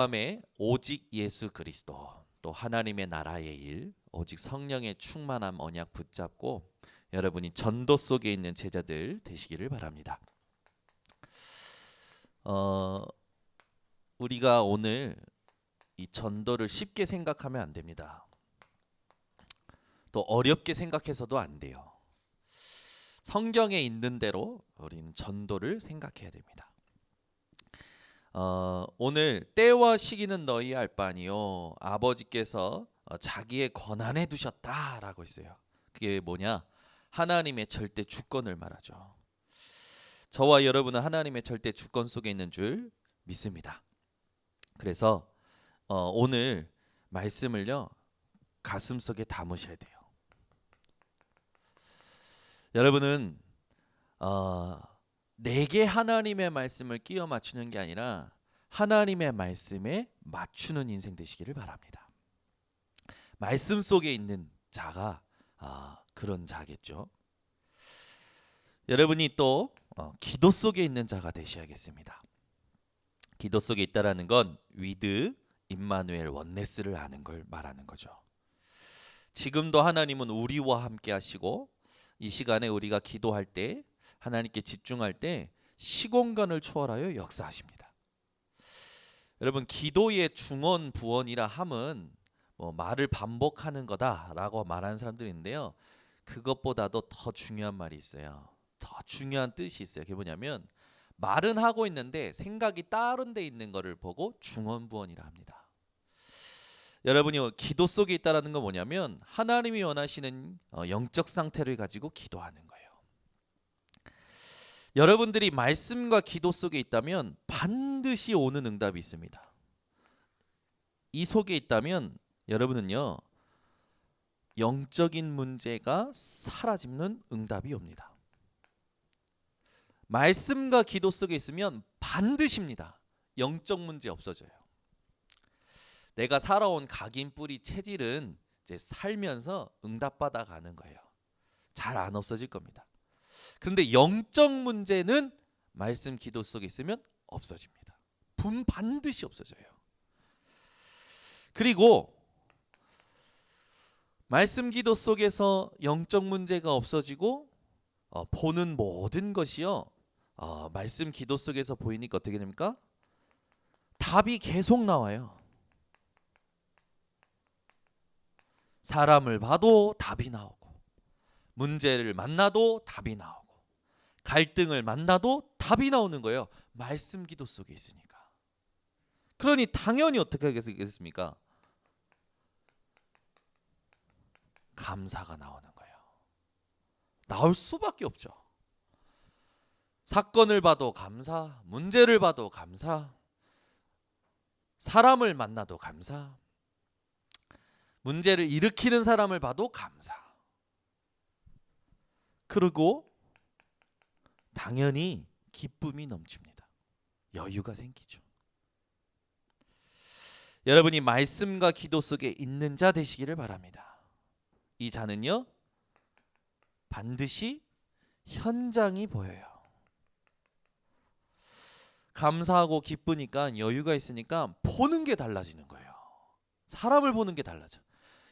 다음에 오직 예수 그리스도, 또 하나님의 나라의 일, 오직 성령의 충만함 언약 붙잡고 여러분이 전도 속에 있는 제자들 되시기를 바랍니다. 우리가 오늘 이 전도를 쉽게 생각하면 안 됩니다. 또 어렵게 생각해서도 안 돼요. 성경에 있는 대로 우리는 전도를 생각해야 됩니다. 오늘 때와 시기는 너희 알 바 아니요 아버지께서 자기의 권한에 두셨다라고 했어요. 그게 뭐냐? 하나님의 절대 주권을 말하죠. 저와 여러분은 하나님의 절대 주권 속에 있는 줄 믿습니다. 그래서 오늘 말씀을요 가슴속에 담으셔야 돼요. 여러분은 내게 하나님의 말씀을 끼워 맞추는 게 아니라 하나님의 말씀에 맞추는 인생 되시기를 바랍니다. 말씀 속에 있는 자가 그런 자겠죠. 여러분이 또 기도 속에 있는 자가 되셔야겠습니다. 기도 속에 있다라는 건 위드 임마누엘 원네스를 아는 걸 말하는 거죠. 지금도 하나님은 우리와 함께 하시고 이 시간에 우리가 기도할 때 하나님께 집중할 때 시공간을 초월하여 역사하십니다. 여러분 기도의 중언 부언이라 함은 말을 반복하는 거다라고 말하는 사람들이 있는데요. 그것보다도 더 중요한 말이 있어요. 더 중요한 뜻이 있어요. 그게 뭐냐면 말은 하고 있는데 생각이 다른 데 있는 거를 보고 중언부언이라 합니다. 여러분이 기도 속에 있다라는 건 뭐냐면 하나님이 원하시는 영적 상태를 가지고 기도하는 거예요. 여러분들이 말씀과 기도 속에 있다면 반드시 오는 응답이 있습니다. 이 속에 있다면 여러분은요 영적인 문제가 사라지는 응답이 옵니다. 말씀과 기도 속에 있으면 반드시입니다. 영적 문제 없어져요. 내가 살아온 각인 뿌리 체질은 이제 살면서 응답받아 가는 거예요. 잘 안 없어질 겁니다. 그런데 영적 문제는 말씀 기도 속에 있으면 없어집니다. 반드시 없어져요. 그리고 말씀 기도 속에서 영적 문제가 없어지고 보는 모든 것이요 말씀 기도 속에서 보이니까 어떻게 됩니까? 답이 계속 나와요. 사람을 봐도 답이 나오고 문제를 만나도 답이 나오고 갈등을 만나도 답이 나오는 거예요. 말씀 기도 속에 있으니까. 그러니 당연히 어떻게 하겠습니까? 감사가 나오는 거예요. 나올 수밖에 없죠. 사건을 봐도 감사, 문제를 봐도 감사, 사람을 만나도 감사, 문제를 일으키는 사람을 봐도 감사. 그리고 당연히 기쁨이 넘칩니다. 여유가 생기죠. 여러분이 말씀과 기도 속에 있는 자 되시기를 바랍니다. 이 자는요 반드시 현장이 보여요. 감사하고 기쁘니까 여유가 있으니까 보는 게 달라지는 거예요. 사람을 보는 게 달라져.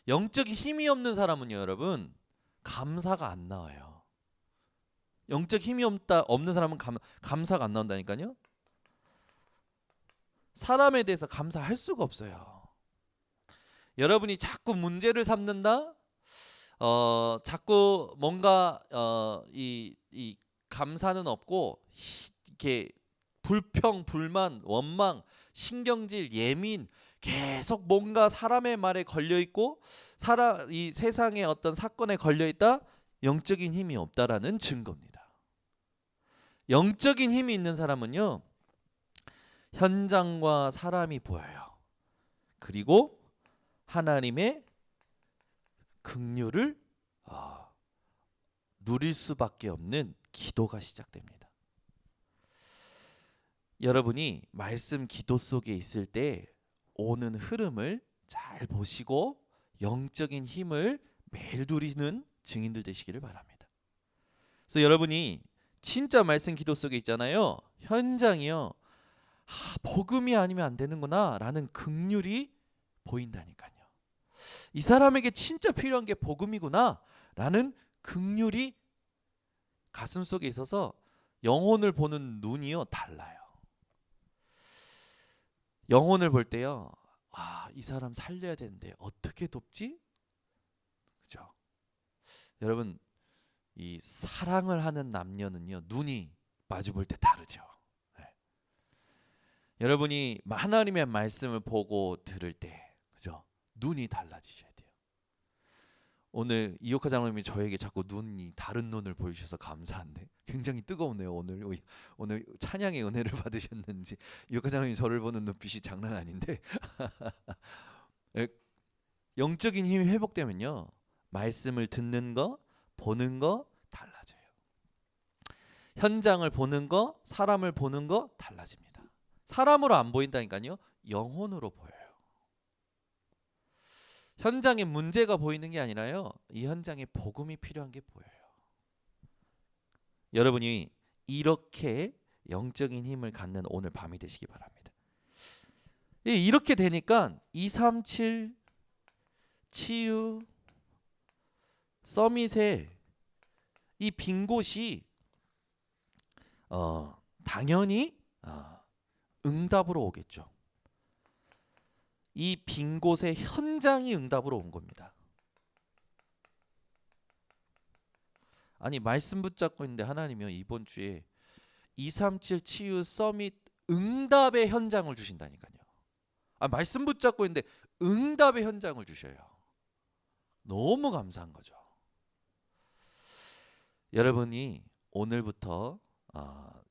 영적인 힘이 없는 사람은요 여러분 감사가 안 나와요. 영적 힘이 없는 사람은 감사가 안 나온다니까요. 사람에 대해서 감사할 수가 없어요. 여러분이 자꾸 문제를 삼는다, 자꾸 뭔가 이 감사는 없고 이렇게 불평, 불만, 원망, 신경질, 예민 계속 뭔가 사람의 말에 걸려 있고 이 세상의 어떤 사건에 걸려 있다. 영적인 힘이 없다라는 증거입니다. 영적인 힘이 있는 사람은요 현장과 사람이 보여요. 그리고 하나님의 긍휼을 누릴 수밖에 없는 기도가 시작됩니다. 여러분이 말씀 기도 속에 있을 때 오는 흐름을 잘 보시고 영적인 힘을 매일 누리는 증인들 되시기를 바랍니다. 그래서 여러분이 진짜 말씀 기도 속에 있잖아요. 현장이요 복음이 아니면 안 되는구나라는 긍휼이 보인다니까요. 이 사람에게 진짜 필요한 게 복음이구나라는 긍휼이 가슴속에 있어서 영혼을 보는 눈이요 달라요. 영혼을 볼 때요, 이 사람 살려야 되는데 어떻게 돕지? 그죠? 여러분, 이 사랑을 하는 남녀는요 눈이 마주 볼 때 다르죠. 네. 여러분이 하나님의 말씀을 보고 들을 때, 그죠? 눈이 달라지셔야 돼요. 오늘 이호카 장로님이 저에게 자꾸 눈이 다른 눈을 보여주셔서 감사한데 굉장히 뜨거우네요. 오늘 찬양의 은혜를 받으셨는지 이호카 장로님이 저를 보는 눈빛이 장난 아닌데 영적인 힘이 회복되면요 말씀을 듣는 거, 보는 거 달라져요. 현장을 보는 거, 사람을 보는 거 달라집니다. 사람으로 안 보인다니까요. 영혼으로 보여요. 현장에 문제가 보이는 게 아니라요. 이 현장에 복음이 필요한 게 보여요. 여러분이 이렇게 영적인 힘을 갖는 오늘 밤이 되시기 바랍니다. 이렇게 되니까 237 치유 서밋에 이 빈 곳이 당연히 응답으로 오겠죠. 이 빈 곳의 현장이 응답으로 온 겁니다. 아니 말씀 붙잡고 있는데 하나님이요 이번 주에 237 치유 서밋 응답의 현장을 주신다니까요. 말씀 붙잡고 있는데 응답의 현장을 주셔요. 너무 감사한 거죠. 여러분이 오늘부터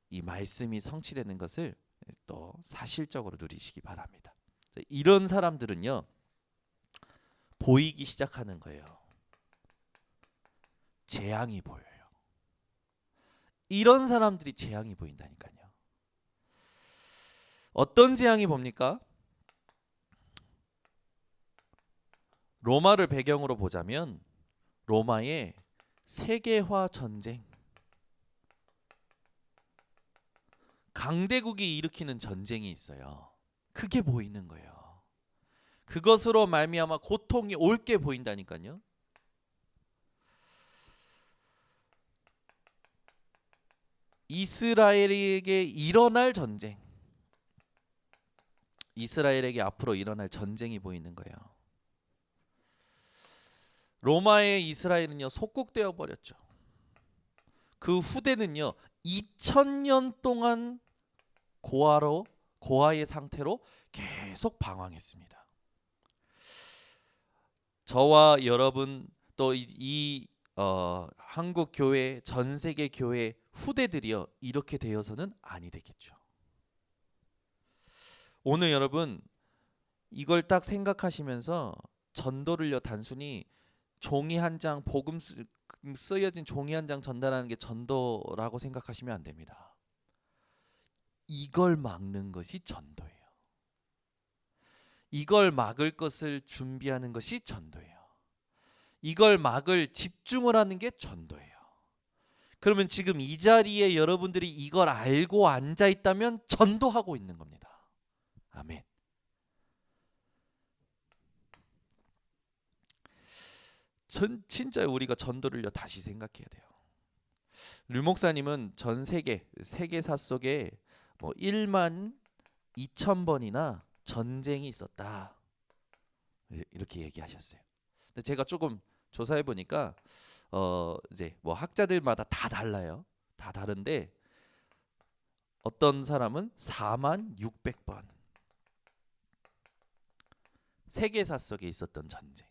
이 말씀이 성취되는 것을 또 사실적으로 누리시기 바랍니다. 이런 사람들은요 보이기 시작하는 거예요. 재앙이 보여요. 이런 사람들이 재앙이 보인다니까요. 어떤 재앙이 봅니까? 로마를 배경으로 보자면 로마의 세계화 전쟁, 강대국이 일으키는 전쟁이 있어요. 그게 보이는 거예요. 그것으로 말미암아 고통이 올 게 보인다니까요. 이스라엘에게 일어날 전쟁, 이스라엘에게 앞으로 일어날 전쟁이 보이는 거예요. 로마의 이스라엘은요 속국되어 버렸죠. 그 후대는요 2000년 동안 고아의 상태로 계속 방황했습니다. 저와 여러분 또 한국 교회, 전 세계 교회 후대들이요 이렇게 되어서는 아니 되겠죠. 오늘 여러분 이걸 딱 생각하시면서 전도를요 단순히 종이 한 장 복음 쓰여진 종이 한 장 전달하는 게 전도라고 생각하시면 안 됩니다. 이걸 막는 것이 전도예요. 이걸 막을 것을 준비하는 것이 전도예요. 이걸 막을 집중을 하는 게 전도예요. 그러면 지금 이 자리에 여러분들이 이걸 알고 앉아 있다면 전도하고 있는 겁니다. 아멘. 진짜 우리가 전도를요 다시 생각해야 돼요. 류 목사님은 전 세계사 속에 1만 2천 번이나 전쟁이 있었다 이렇게 얘기하셨어요. 근데 제가 조금 조사해 보니까 이제 학자들마다 다 달라요. 다 다른데 어떤 사람은 4만 600번 세계사 속에 있었던 전쟁.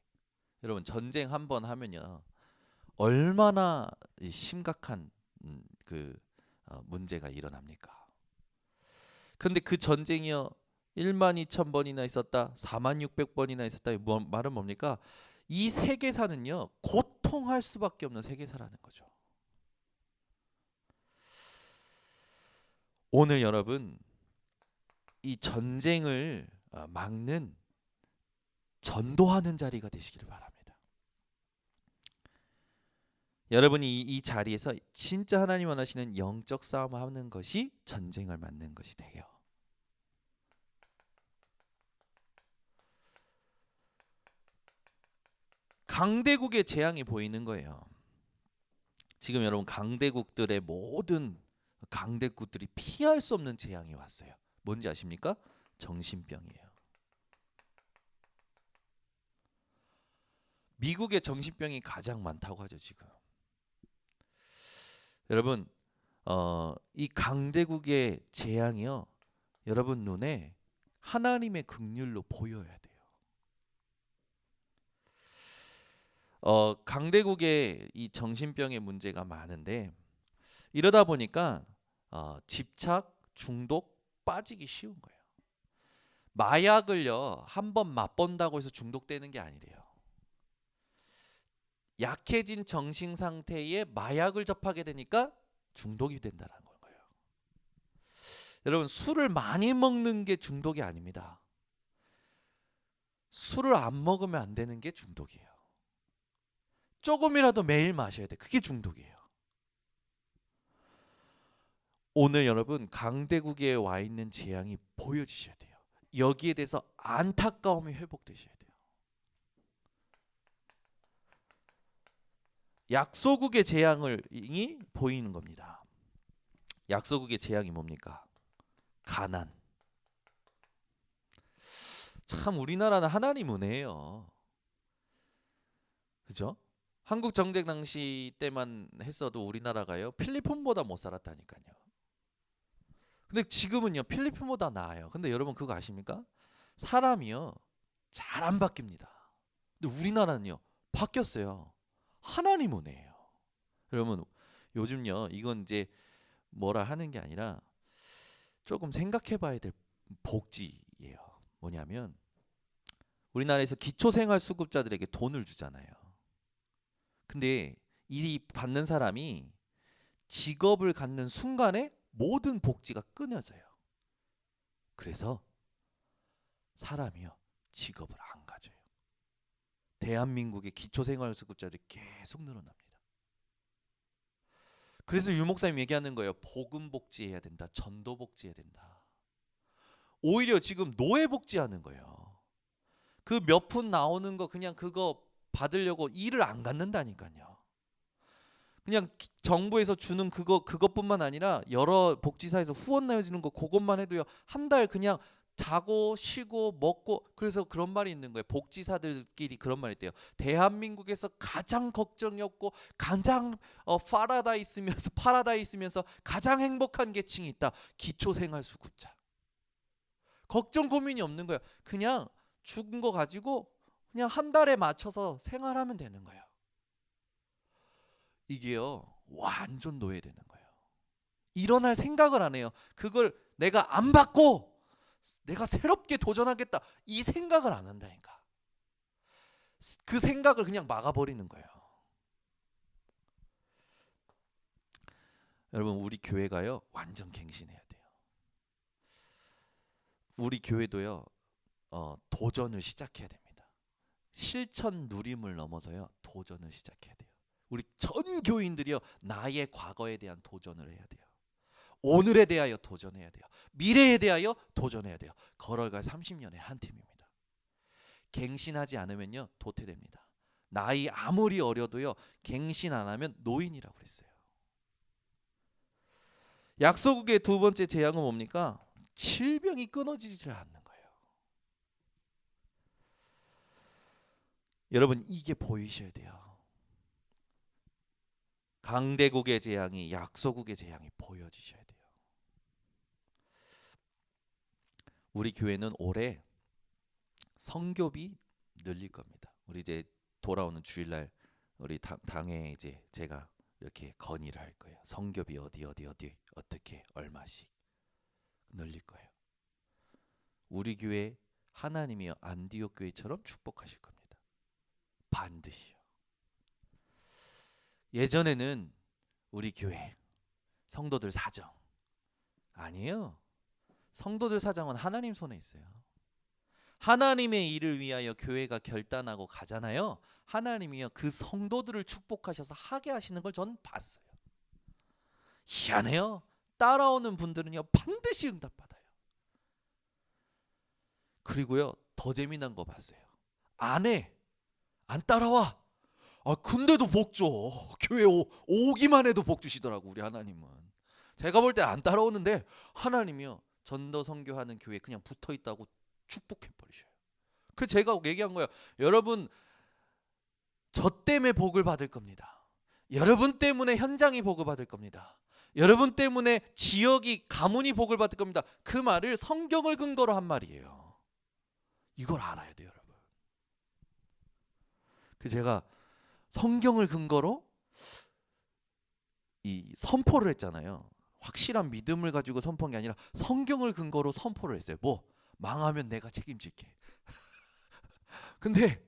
여러분 전쟁 한 번 하면요 얼마나 심각한 문제가 일어납니까? 그런데 그 전쟁이요 1만 2천 번이나 있었다, 4만 600번이나 있었다. 말은 뭡니까? 이 세계사는요 고통할 수밖에 없는 세계사라는 거죠. 오늘 여러분 이 전쟁을 막는 전도하는 자리가 되시기를 바랍니다. 여러분이 이 자리에서 진짜 하나님 원하시는 영적 싸움을 하는 것이 전쟁을 맞는 것이 돼요. 강대국의 재앙이 보이는 거예요. 지금 여러분 강대국들의 모든 강대국들이 피할 수 없는 재앙이 왔어요. 뭔지 아십니까? 정신병이에요. 미국의 정신병이 가장 많다고 하죠 지금. 여러분 이 강대국의 재앙이요 여러분 눈에 하나님의 긍휼로 보여야 돼요. 강대국의 이 정신병의 문제가 많은데 이러다 보니까 집착, 중독 빠지기 쉬운 거예요. 마약을요 한번 맛본다고 해서 중독되는 게 아니래요. 약해진 정신 상태에 마약을 접하게 되니까 중독이 된다는 거예요. 여러분 술을 많이 먹는 게 중독이 아닙니다. 술을 안 먹으면 안 되는 게 중독이에요. 조금이라도 매일 마셔야 돼. 그게 중독이에요. 오늘 여러분 강대국에 와 있는 재앙이 보여지셔야 돼요. 여기에 대해서 안타까움이 회복되셔야 돼요. 약소국의 재앙이 보이는 겁니다. 약소국의 재앙이 뭡니까? 가난. 참 우리나라는 하나님 은혜예요. 그죠? 한국 정쟁 당시 때만 했어도 우리나라가요 필리핀보다 못 살았다니까요. 근데 지금은요 필리핀보다 나아요. 근데 여러분 그거 아십니까? 사람이요 잘 안 바뀝니다. 근데 우리나라는요 바뀌었어요. 하나님 은혜예요. 여러분 요즘요 이건 이제 뭐라 하는 게 아니라 조금 생각해봐야 될 복지예요. 뭐냐면 우리나라에서 기초생활수급자들에게 돈을 주잖아요. 근데 이 받는 사람이 직업을 갖는 순간에 모든 복지가 끊어져요. 그래서 사람이요 직업을 안 가져요. 대한민국의 기초생활수급자들이 계속 늘어납니다. 그래서 유 목사님 얘기하는 거예요. 복음복지해야 된다. 전도복지해야 된다. 오히려 지금 노예복지하는 거예요. 그 몇 푼 나오는 거 그냥 그거 받으려고 일을 안 갖는다니까요. 그냥 정부에서 주는 그것뿐만 아니라 여러 복지사에서 후원 내어주는 거 그것만 해도요 한 달 그냥 자고 쉬고 먹고. 그래서 그런 말이 있는 거예요. 복지사들끼리 그런 말이 있대요. 대한민국에서 가장 걱정이 없고 가장 파라다이스면서 가장 행복한 계층이 있다. 기초생활수급자. 걱정 고민이 없는 거예요. 그냥 죽은 거 가지고 그냥 한 달에 맞춰서 생활하면 되는 거예요. 이게요 완전 노예되는 거예요. 일어날 생각을 안 해요. 그걸 내가 안 받고 내가 새롭게 도전하겠다 이 생각을 안 한다니까. 그 생각을 그냥 막아버리는 거예요. 여러분 우리 교회가요 완전 갱신해야 돼요. 우리 교회도요 도전을 시작해야 됩니다. 실천 누림을 넘어서요 도전을 시작해야 돼요. 우리 전 교인들이요 나의 과거에 대한 도전을 해야 돼요. 오늘에 대하여 도전해야 돼요. 미래에 대하여 도전해야 돼요. 걸어갈 30년의 한 팀입니다. 갱신하지 않으면요 도태됩니다. 나이 아무리 어려도요 갱신 안 하면 노인이라고 그랬어요. 약소국의 두 번째 재앙은 뭡니까? 질병이 끊어지질 않는 거예요. 여러분 이게 보이셔야 돼요. 강대국의 재앙이 약소국의 재앙이 보여지셔야 돼요. 우리 교회는 올해 성교비 늘릴 겁니다. 우리 이제 돌아오는 주일날 우리 당에 이제 제가 이렇게 건의를 할 거예요. 성교비 어디 어떻게 얼마씩 늘릴 거예요. 우리 교회 하나님이요 안디옥 교회처럼 축복하실 겁니다. 반드시요. 예전에는 우리 교회 성도들 사정 아니에요. 성도들 사정은 하나님 손에 있어요. 하나님의 일을 위하여 교회가 결단하고 가잖아요. 하나님이요 그 성도들을 축복하셔서 하게 하시는 걸 전 봤어요. 희한해요. 따라오는 분들은요 반드시 응답받아요. 그리고요 더 재미난 거 봤어요. 안 해, 안 따라와. 근데도 복 줘. 교회 오기만 해도 복 주시더라고 우리 하나님은. 제가 볼 때 안 따라오는데 하나님이요 전도 선교하는 교회 그냥 붙어 있다고 축복해 버리셔요. 그 제가 얘기한 거예요. 여러분 저 때문에 복을 받을 겁니다. 여러분 때문에 현장이 복을 받을 겁니다. 여러분 때문에 지역이 가문이 복을 받을 겁니다. 그 말을 성경을 근거로 한 말이에요. 이걸 알아야 돼요, 여러분. 그 제가 성경을 근거로 이 선포를 했잖아요. 확실한 믿음을 가지고 선포한 게 아니라 성경을 근거로 선포를 했어요. 뭐 망하면 내가 책임질게. 근데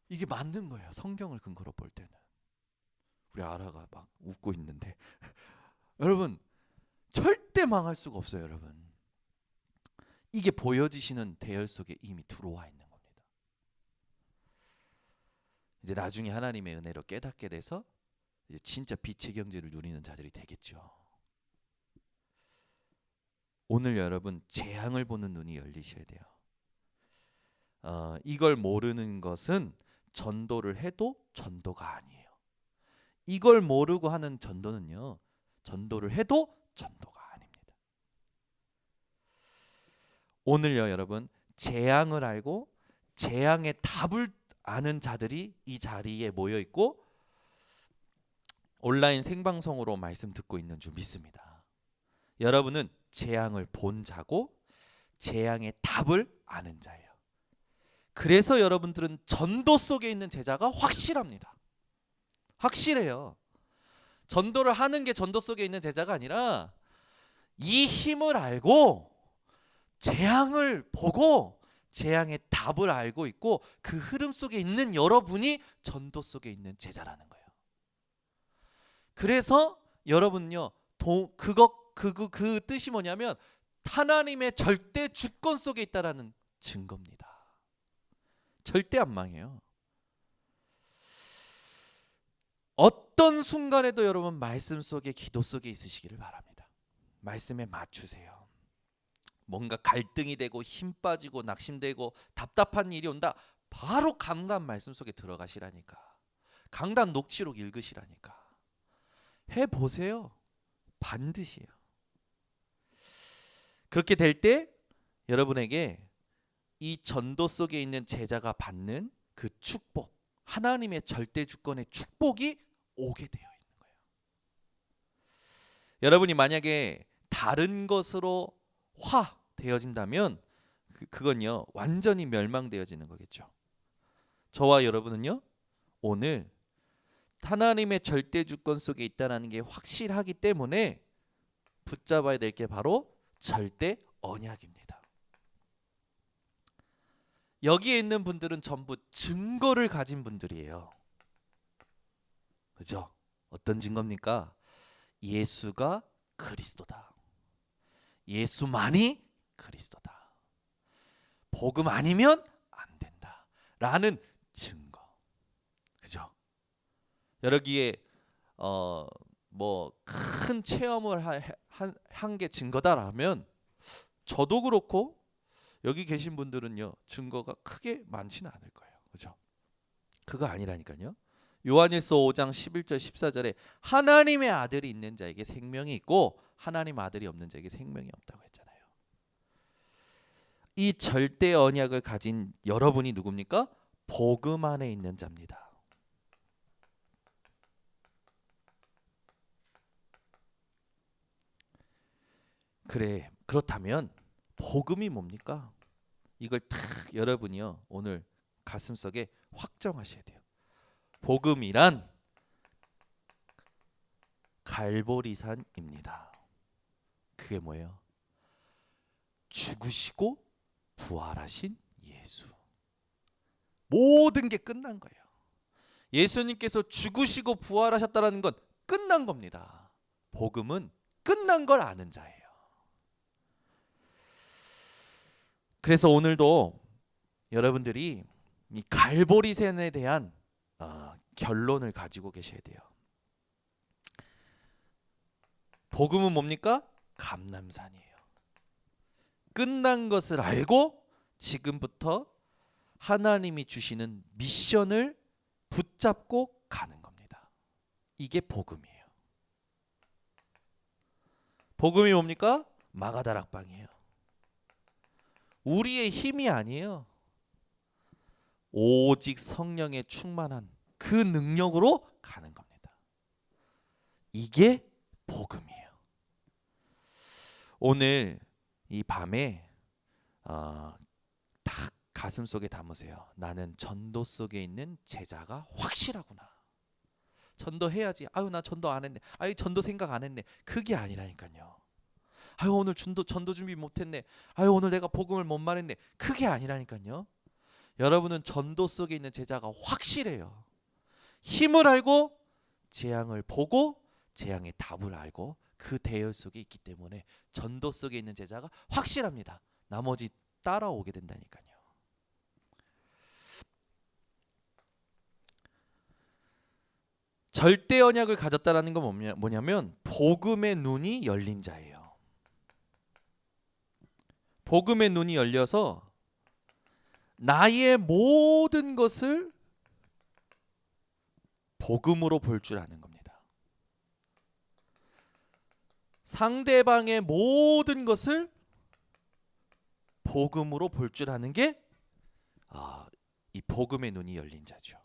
이게 맞는 거예요. 성경을 근거로 볼 때는. 우리 아라가 막 웃고 있는데 여러분 절대 망할 수가 없어요, 여러분. 이게 보여지시는 대열 속에 이미 들어와 있는 겁니다. 이제 나중에 하나님의 은혜로 깨닫게 돼서 이제 진짜 빛의 경제를 누리는 자들이 되겠죠. 오늘 여러분 재앙을 보는 눈이 열리셔야 돼요. 이걸 모르는 것은 전도를 해도 전도가 아니에요. 이걸 모르고 하는 전도는요, 전도를 해도 전도가 아닙니다. 오늘요 여러분 재앙을 알고 재앙의 답을 아는 자들이 이 자리에 모여 있고 온라인 생방송으로 말씀 듣고 있는 줄 믿습니다. 여러분은 재앙을 본 자고 재앙의 답을 아는 자예요. 그래서 여러분들은 전도 속에 있는 제자가 확실합니다. 확실해요. 전도를 하는 게 전도 속에 있는 제자가 아니라 이 힘을 알고 재앙을 보고 재앙의 답을 알고 있고 그 흐름 속에 있는 여러분이 전도 속에 있는 제자라는 거예요. 그래서 여러분요 그 뜻이 뭐냐면 하나님의 절대 주권 속에 있다라는 증거입니다. 절대 안 망해요. 어떤 순간에도 여러분 말씀 속에 기도 속에 있으시기를 바랍니다. 말씀에 맞추세요. 뭔가 갈등이 되고 힘 빠지고 낙심되고 답답한 일이 온다. 바로 강단 말씀 속에 들어가시라니까. 강단 녹취록 읽으시라니까. 해보세요. 반드시요. 그렇게 될 때 여러분에게 이 전도 속에 있는 제자가 받는 그 축복, 하나님의 절대 주권의 축복이 오게 되어 있는 거예요. 여러분이 만약에 다른 것으로 되어진다면 그건요 완전히 멸망되어지는 거겠죠. 저와 여러분은요 오늘 하나님의 절대 주권 속에 있다는 게 확실하기 때문에 붙잡아야 될 게 바로 절대 언약입니다. 여기에 있는 분들은 전부 증거를 가진 분들이에요. 그죠? 어떤 증거입니까? 예수가 그리스도다. 예수만이 그리스도다. 복음 아니면 안 된다. 라는 증거. 그죠? 여기에 뭐 큰 체험을 한 게 증거다라면 저도 그렇고 여기 계신 분들은요 증거가 크게 많지는 않을 거예요. 그죠? 그거 아니라니까요. 요한일서 5장 11절 14절에 하나님의 아들이 있는 자에게 생명이 있고 하나님 아들이 없는 자에게 생명이 없다고 했잖아요. 이 절대 언약을 가진 여러분이 누굽니까? 복음 안에 있는 자입니다. 그렇다면 복음이 뭡니까? 이걸 탁 여러분이요 오늘 가슴속에 확정하셔야 돼요. 복음이란 갈보리산입니다. 그게 뭐예요? 죽으시고 부활하신 예수. 모든 게 끝난 거예요. 예수님께서 죽으시고 부활하셨다는 건 끝난 겁니다. 복음은 끝난 걸 아는 자예요. 그래서 오늘도 여러분들이 이 갈보리산에 대한 결론을 가지고 계셔야 돼요. 복음은 뭡니까? 감람산이에요. 끝난 것을 알고 지금부터 하나님이 주시는 미션을 붙잡고 가는 겁니다. 이게 복음이에요. 복음이 뭡니까? 마가다락방이에요. 우리의 힘이 아니에요. 오직 성령의 충만한 그 능력으로 가는 겁니다. 이게 복음이에요. 오늘 이 밤에 딱 가슴 속에 담으세요. 나는 전도 속에 있는 제자가 확실하구나. 전도해야지. 아유 나 전도 안 했네. 아유 전도 생각 안 했네. 그게 아니라니까요. 아유 오늘 전도 준비 못했네. 아유 오늘 내가 복음을 못 말했네. 그게 아니라니까요. 여러분은 전도 속에 있는 제자가 확실해요. 힘을 알고 재앙을 보고 재앙의 답을 알고 그 대열 속에 있기 때문에 전도 속에 있는 제자가 확실합니다. 나머지 따라오게 된다니까요. 절대 언약을 가졌다라는 건 뭐냐면 복음의 눈이 열린 자예요. 복음의 눈이 열려서 나의 모든 것을 복음으로 볼 줄 아는 겁니다. 상대방의 모든 것을 복음으로 볼 줄 아는 게 이 복음의 눈이 열린 자죠.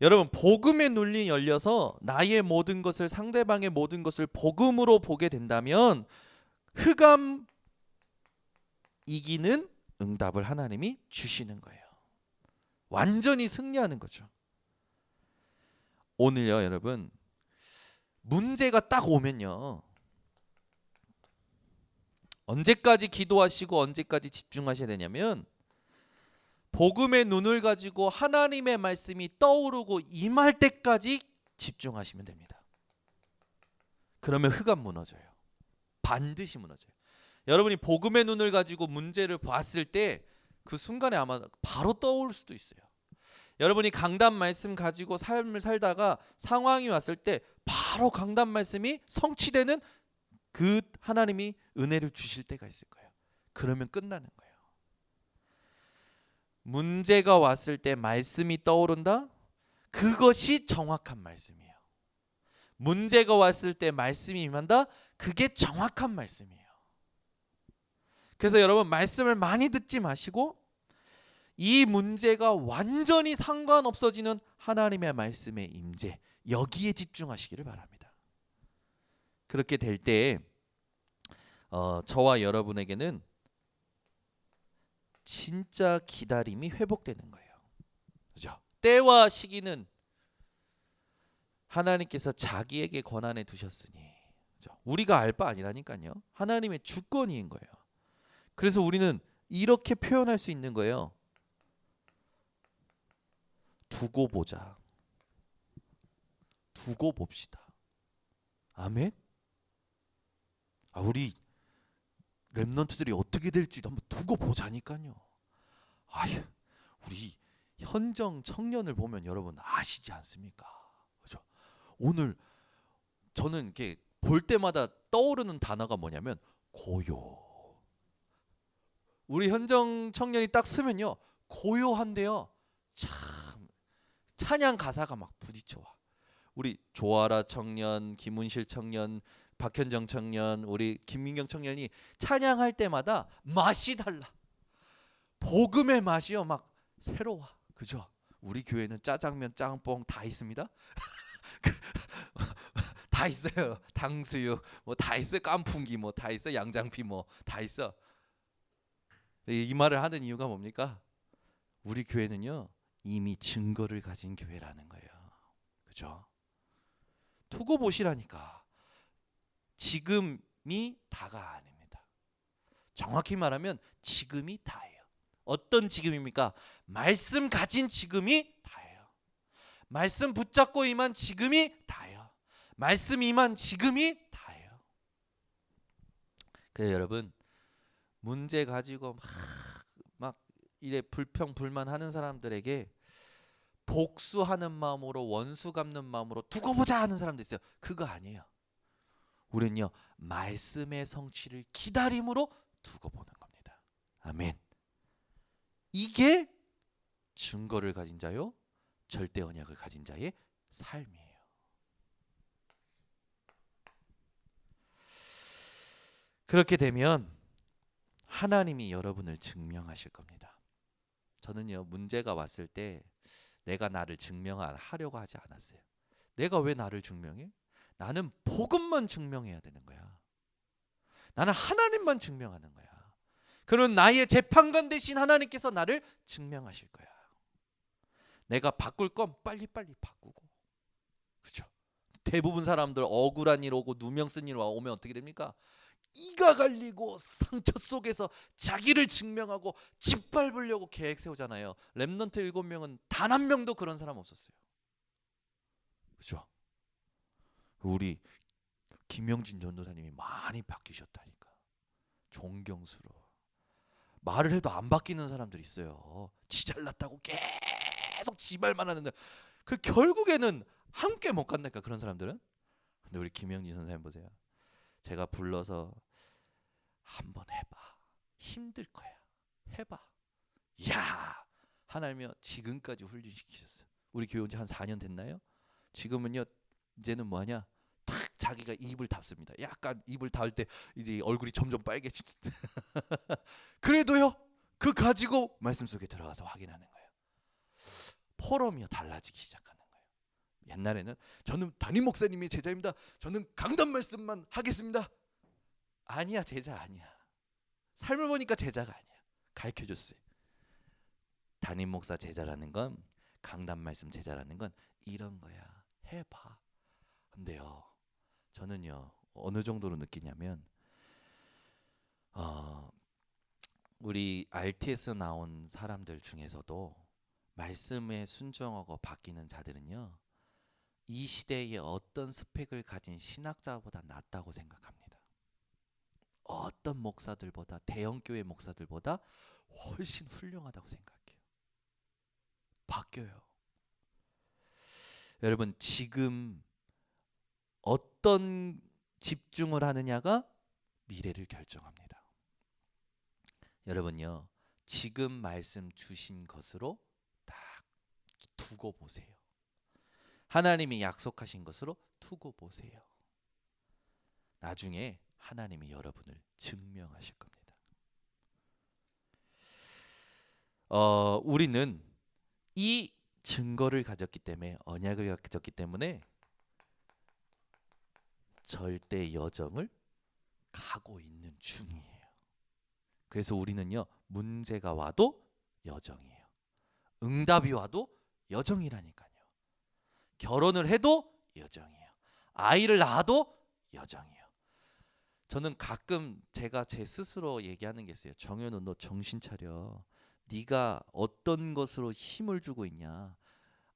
여러분 복음의 눈이 열려서 나의 모든 것을 상대방의 모든 것을 복음으로 보게 된다면 흑암 이기는 응답을 하나님이 주시는 거예요. 완전히 승리하는 거죠. 오늘요 여러분 문제가 딱 오면요 언제까지 기도하시고 언제까지 집중하셔야 되냐면 복음의 눈을 가지고 하나님의 말씀이 떠오르고 임할 때까지 집중하시면 됩니다. 그러면 흑암 무너져요. 반드시 무너져요. 여러분이 복음의 눈을 가지고 문제를 봤을 때 그 순간에 아마 바로 떠올 수도 있어요. 여러분이 강단 말씀 가지고 삶을 살다가 상황이 왔을 때 바로 강단 말씀이 성취되는 그 하나님이 은혜를 주실 때가 있을 거예요. 그러면 끝나는 거예요. 문제가 왔을 때 말씀이 떠오른다? 그것이 정확한 말씀이에요. 문제가 왔을 때 말씀이 임한다? 그게 정확한 말씀이에요. 그래서 여러분 말씀을 많이 듣지 마시고 이 문제가 완전히 상관없어지는 하나님의 말씀의 임재 여기에 집중하시기를 바랍니다. 그렇게 될 때 저와 여러분에게는 진짜 기다림이 회복되는 거예요. 그죠? 때와 시기는 하나님께서 자기에게 권한해 두셨으니 그죠? 우리가 알 바 아니라니까요. 하나님의 주권인 거예요. 그래서 우리는 이렇게 표현할 수 있는 거예요. 두고 보자. 두고 봅시다. 아멘. 우리 렘넌트들이 어떻게 될지도 한번 두고 보자니까요. 아유, 우리 현정 청년을 보면 여러분 아시지 않습니까? 그죠? 오늘 저는 이렇게 볼 때마다 떠오르는 단어가 뭐냐면 고요. 우리 현정 청년이 딱 쓰면요 고요한데요. 참 찬양 가사가 막 부딪혀와. 우리 조아라 청년, 김은실 청년, 박현정 청년, 우리 김민경 청년이 찬양할 때마다 맛이 달라. 복음의 맛이요 막 새로워. 그죠? 우리 교회는 짜장면, 짬뽕 다 있습니다. 다 있어요. 탕수육 뭐 다 있어. 깐풍기 뭐 다 있어. 양장피 뭐 다 있어. 이 말을 하는 이유가 뭡니까? 우리 교회는요 이미 증거를 가진 교회라는 거예요. 그죠? 두고 보시라니까. 지금이 다가 아닙니다. 정확히 말하면 지금이 다예요. 어떤 지금입니까? 말씀 가진 지금이 다예요. 말씀 붙잡고 임한 지금이 다예요. 말씀 임한 지금이 다예요. 그래서 여러분 문제 가지고 막 이래 불평 불만하는 사람들에게 복수하는 마음으로 원수 갚는 마음으로 두고 보자 하는 사람도 있어요. 그거 아니에요. 우리는요 말씀의 성취를 기다림으로 두고 보는 겁니다. 아멘. 이게 증거를 가진 자요 절대 언약을 가진 자의 삶이에요. 그렇게 되면 하나님이 여러분을 증명하실 겁니다. 저는요, 문제가 왔을 때 내가 나를 증명하려고 하지 않았어요. 내가 왜 나를 증명해? 나는 복음만 증명해야 되는 거야. 나는 하나님만 증명하는 거야. 그럼 나의 재판관 대신 하나님께서 나를 증명하실 거야. 내가 바꿀 건 빨리빨리 바꾸고. 그렇죠? 대부분 사람들 억울한 일 오고 누명 쓴 일 오면 어떻게 됩니까? 이가 갈리고 상처 속에서 자기를 증명하고 짓밟으려고 계획 세우잖아요. 렘넌트 7명은 단 한 명도 그런 사람 없었어요. 그렇죠? 우리 김영진 전도사님이 많이 바뀌셨다니까. 존경스러워. 말을 해도 안 바뀌는 사람들 있어요. 지 잘났다고 계속 지발만 하는데 그 결국에는 함께 못 간다니까, 그런 사람들은. 근데 우리 김영진 선생님 보세요. 제가 불러서 한번 해봐. 힘들 거야. 해봐. 야, 하나님이요, 지금까지 훈련시키셨어요. 우리 교회 온 지 한 4년 됐나요? 지금은요, 이제는 뭐하냐? 탁 자기가 입을 닫습니다. 약간 입을 닫을 때 이제 얼굴이 점점 빨개지는데 그래도요, 그 가지고 말씀 속에 들어가서 확인하는 거예요. 포럼이요, 달라지기 시작하는 거예요. 옛날에는 저는 담임 목사님이 제자입니다. 저는 강단 말씀만 하겠습니다. 아니야, 제자 아니야. 삶을 보니까 제자가 아니야. 가르쳐줬어요. 담임 목사 제자라는 건, 강단 말씀 제자라는 건 이런 거야. 해봐. 근데요, 저는요, 어느 정도로 느끼냐면 우리 RTS 나온 사람들 중에서도 말씀에 순종하고 바뀌는 자들은요, 이 시대에 어떤 스펙을 가진 신학자보다 낫다고 생각합니다. 어떤 목사들보다, 대형교회 목사들보다 훨씬 훌륭하다고 생각해요. 바뀌어요. 여러분, 지금 어떤 집중을 하느냐가 미래를 결정합니다. 여러분요, 지금 말씀 주신 것으로 딱 두고 보세요. 하나님이 약속하신 것으로 두고 보세요. 나중에 하나님이 여러분을 증명하실 겁니다. 우리는 이 증거를 가졌기 때문에, 언약을 가졌기 때문에 절대 여정을 가고 있는 중이에요. 그래서 우리는요, 문제가 와도 여정이에요. 응답이 와도 여정이라니까요. 결혼을 해도 여정이에요. 아이를 낳아도 여정이에요. 저는 가끔 제가 제 스스로 얘기하는 게 있어요. 정현우, 너 정신 차려. 네가 어떤 것으로 힘을 주고 있냐.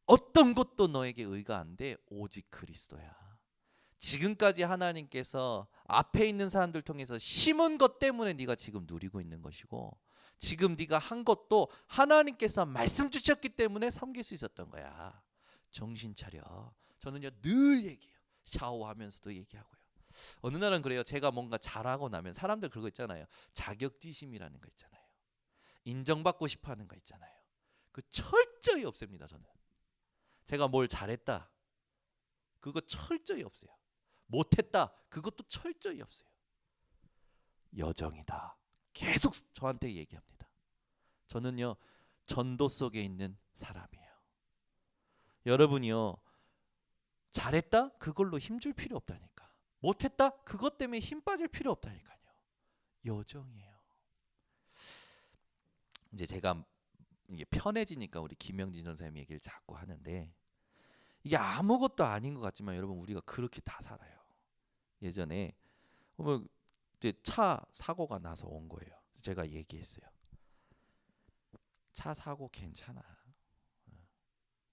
어떤 것도 너에게 의가 안 돼. 오직 그리스도야. 지금까지 하나님께서 앞에 있는 사람들 통해서 심은 것 때문에 네가 지금 누리고 있는 것이고, 지금 네가 한 것도 하나님께서 말씀 주셨기 때문에 섬길 수 있었던 거야. 정신 차려. 저는요, 늘 얘기해요. 샤워하면서도 얘기하고요. 어느 날은 그래요. 제가 뭔가 잘하고 나면 사람들 그거 있잖아요. 자격지심이라는 거 있잖아요. 인정받고 싶어하는 거 있잖아요. 그 철저히 없앱니다. 저는 제가 뭘 잘했다, 그거 철저히 없어요. 못했다, 그것도 철저히 없어요. 여정이다, 계속 저한테 얘기합니다. 저는요, 전도 속에 있는 사람이에요. 여러분이요, 잘했다, 그걸로 힘줄 필요 없다니까. 못했다, 그것 때문에 힘 빠질 필요 없다니까요. 여정이에요. 이제 제가 이게 편해지니까 우리 김영진 전사님 얘기를 자꾸 하는데, 이게 아무것도 아닌 것 같지만 여러분, 우리가 그렇게 다 살아요. 예전에 이제 차 사고가 나서 온 거예요. 제가 얘기했어요. 차 사고 괜찮아.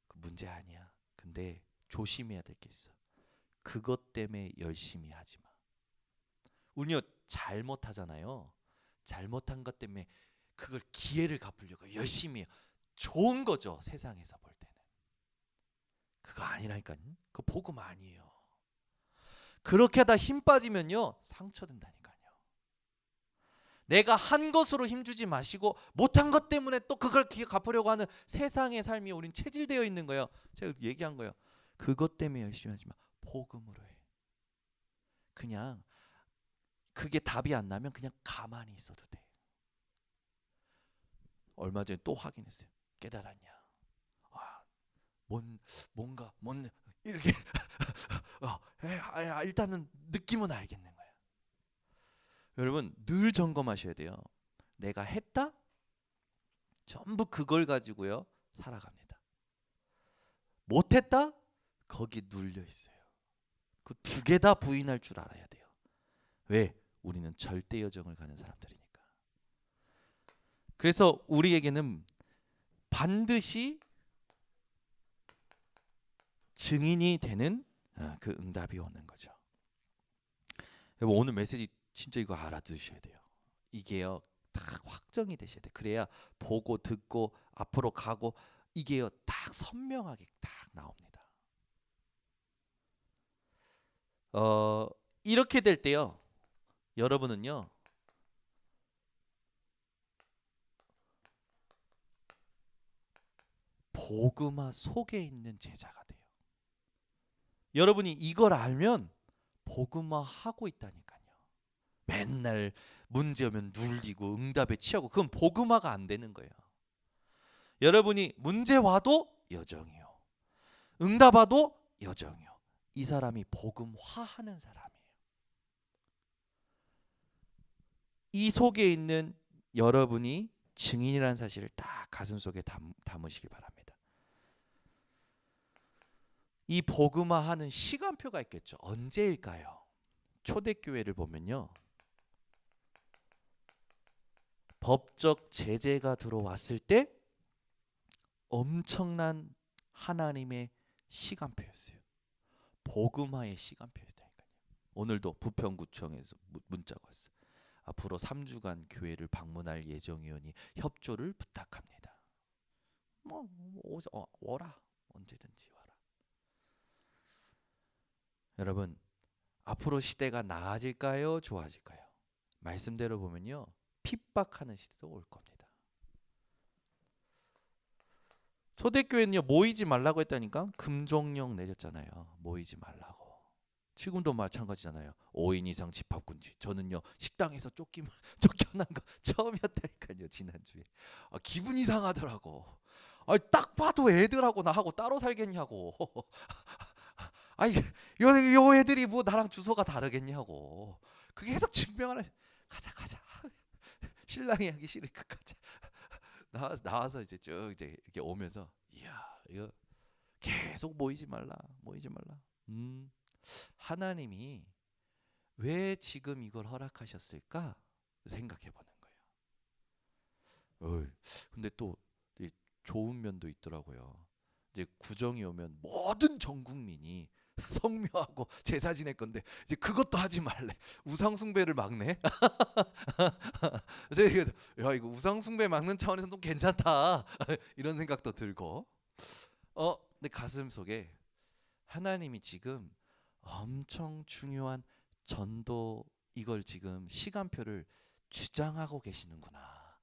그 문제 아니야. 근데 조심해야 될 게 있어. 그것 때문에 열심히 하지 마. 우리요, 잘못하잖아요. 잘못한 것 때문에 그걸 기회를 갚으려고 열심히 해요. 좋은 거죠, 세상에서 볼 때는. 그거 아니라니까. 그거 복음 아니에요. 그렇게 하다 힘 빠지면요, 상처된다니까요. 내가 한 것으로 힘주지 마시고 못한 것 때문에 또 그걸 갚으려고 하는 세상의 삶이 우린 체질되어 있는 거예요. 제가 얘기한 거예요. 그것 때문에 열심히 하지 마. 복음으로 해. 그냥 그게 답이 안 나면 그냥 가만히 있어도 돼. 얼마 전에 또 확인했어요. 깨달았냐? 뭔가 이렇게 일단은 느낌은 알겠는 거예요. 여러분 늘 점검하셔야 돼요. 내가 했다? 전부 그걸 가지고요 살아갑니다. 못했다? 거기 눌려 있어요. 그 두 개 다 부인할 줄 알아야 돼요. 왜? 우리는 절대 여정을 가는 사람들이니까. 그래서 우리에게는 반드시 증인이 되는 그 응답이 오는 거죠. 여러분 오늘 메시지 진짜 이거 알아두셔야 돼요. 이게요 딱 확정이 되셔야 돼요. 그래야 보고 듣고 앞으로 가고 이게요 딱 선명하게 딱 나옵니다. 이렇게 될 때요 여러분은요 복음화 속에 있는 제자가 돼요. 여러분이 이걸 알면 복음화 하고 있다니까요. 맨날 문제 오면 눌리고 응답에 취하고 그건 복음화가 안 되는 거예요. 여러분이 문제 와도 여정이요. 응답 와도 여정이요. 이 사람이 복음화하는 사람이에요. 이 속에 있는 여러분이 증인이라는 사실을 딱 가슴속에 담으시기 바랍니다. 이 복음화하는 시간표가 있겠죠. 언제일까요? 초대교회를 보면요. 법적 제재가 들어왔을 때 엄청난 하나님의 시간표였어요. 복음화의 시간표였다니까요. 오늘도 부평구청에서 문자가 왔어요. 앞으로 3주간 교회를 방문할 예정이오니 협조를 부탁합니다. 오라. 언제든지 와라. 여러분 앞으로 시대가 나아질까요? 좋아질까요? 말씀대로 보면요. 핍박하는 시대도 올 겁니다. 초대교회는요. 모이지 말라고 했다니까 금종령 내렸잖아요. 모이지 말라고. 지금도 마찬가지잖아요. 5인 이상 집합금지. 저는요. 식당에서 쫓겨난 거 처음이었다니까요. 지난주에. 기분 이상하더라고. 딱 봐도 애들하고 나하고 따로 살겠냐고. 요 애들이 뭐 나랑 주소가 다르겠냐고. 그게 계속 증명하는. 가자. 신랑이 하기 싫으니까 가자. 나와서 이제 쭉 이렇게 오면서 이야 이거 계속 모이지 말라. 하나님이 왜 지금 이걸 허락하셨을까 생각해 보는 거예요. 근데 또 좋은 면도 있더라고요. 이제 구정이 오면 모든 전 국민이 성묘하고 제사 지낼 건데 이제 그것도 하지 말래. 우상 숭배를 막네. 야 이거 우상 숭배 막는 차원에서 좀 괜찮다. 이런 생각도 들고. 내 가슴 속에 하나님이 지금 엄청 중요한 전도 이걸 지금 시간표를 주장하고 계시는구나.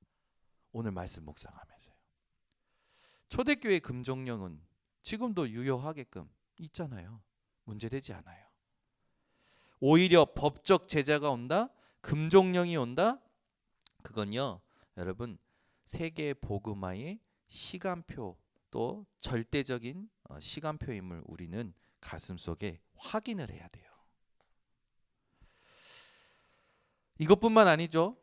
오늘 말씀 묵상하면서요. 초대교회 금종령은 지금도 유효하게끔 있잖아요. 문제되지 않아요. 오히려 법적 제재가 온다, 금종령이 온다. 그건요, 여러분 세계 복음화의 시간표 또 절대적인 시간표임을 우리는 가슴속에 확인을 해야 돼요. 이것뿐만 아니죠.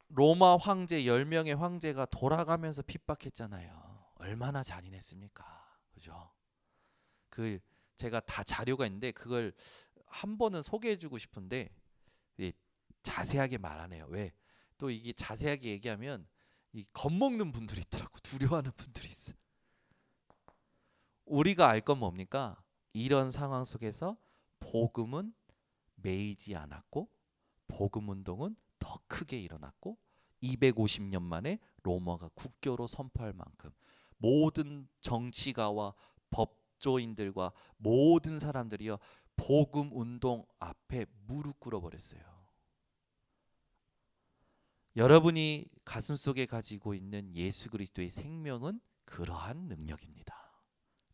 로마 황제 10명의 황제가 돌아가면서 핍박했잖아요. 얼마나 잔인했습니까? 그죠? 제가 다 자료가 있는데 그걸 한 번은 소개해주고 싶은데 자세하게 말 안 해요. 왜? 또 이게 자세하게 얘기하면 겁먹는 분들이 있더라고. 두려워하는 분들이 있어. 우리가 알 건 뭡니까? 이런 상황 속에서 복음은 매이지 않았고 복음 운동은 더 크게 일어났고 250년 만에 로마가 국교로 선포할 만큼 모든 정치가와 법조인들과 모든 사람들이요 복음 운동 앞에 무릎 꿇어 버렸어요. 여러분이 가슴속에 가지고 있는 예수 그리스도의 생명은 그러한 능력입니다.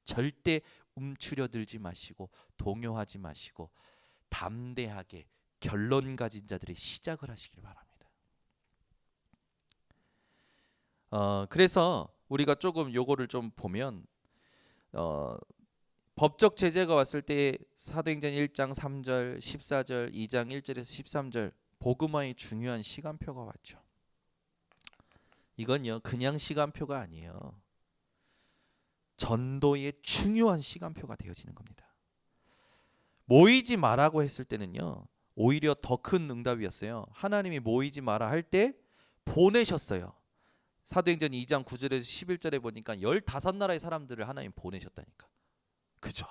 절대 움츠려들지 마시고 동요하지 마시고 담대하게 결론 가진 자들의 시작을 하시길 바랍니다. 그래서 우리가 조금 요거를 좀 보면 법적 제재가 왔을 때 사도행전 1장 3절, 14절, 2장 1절에서 13절 복음화의 중요한 시간표가 왔죠. 이건요 그냥 시간표가 아니에요. 전도의 중요한 시간표가 되어지는 겁니다. 모이지 마라고 했을 때는요 오히려 더 큰 응답이었어요. 하나님이 모이지 마라 할 때 보내셨어요. 사도행전 2장 9절에서 11절에 보니까 15나라의 사람들을 하나님 보내셨다니까. 그죠?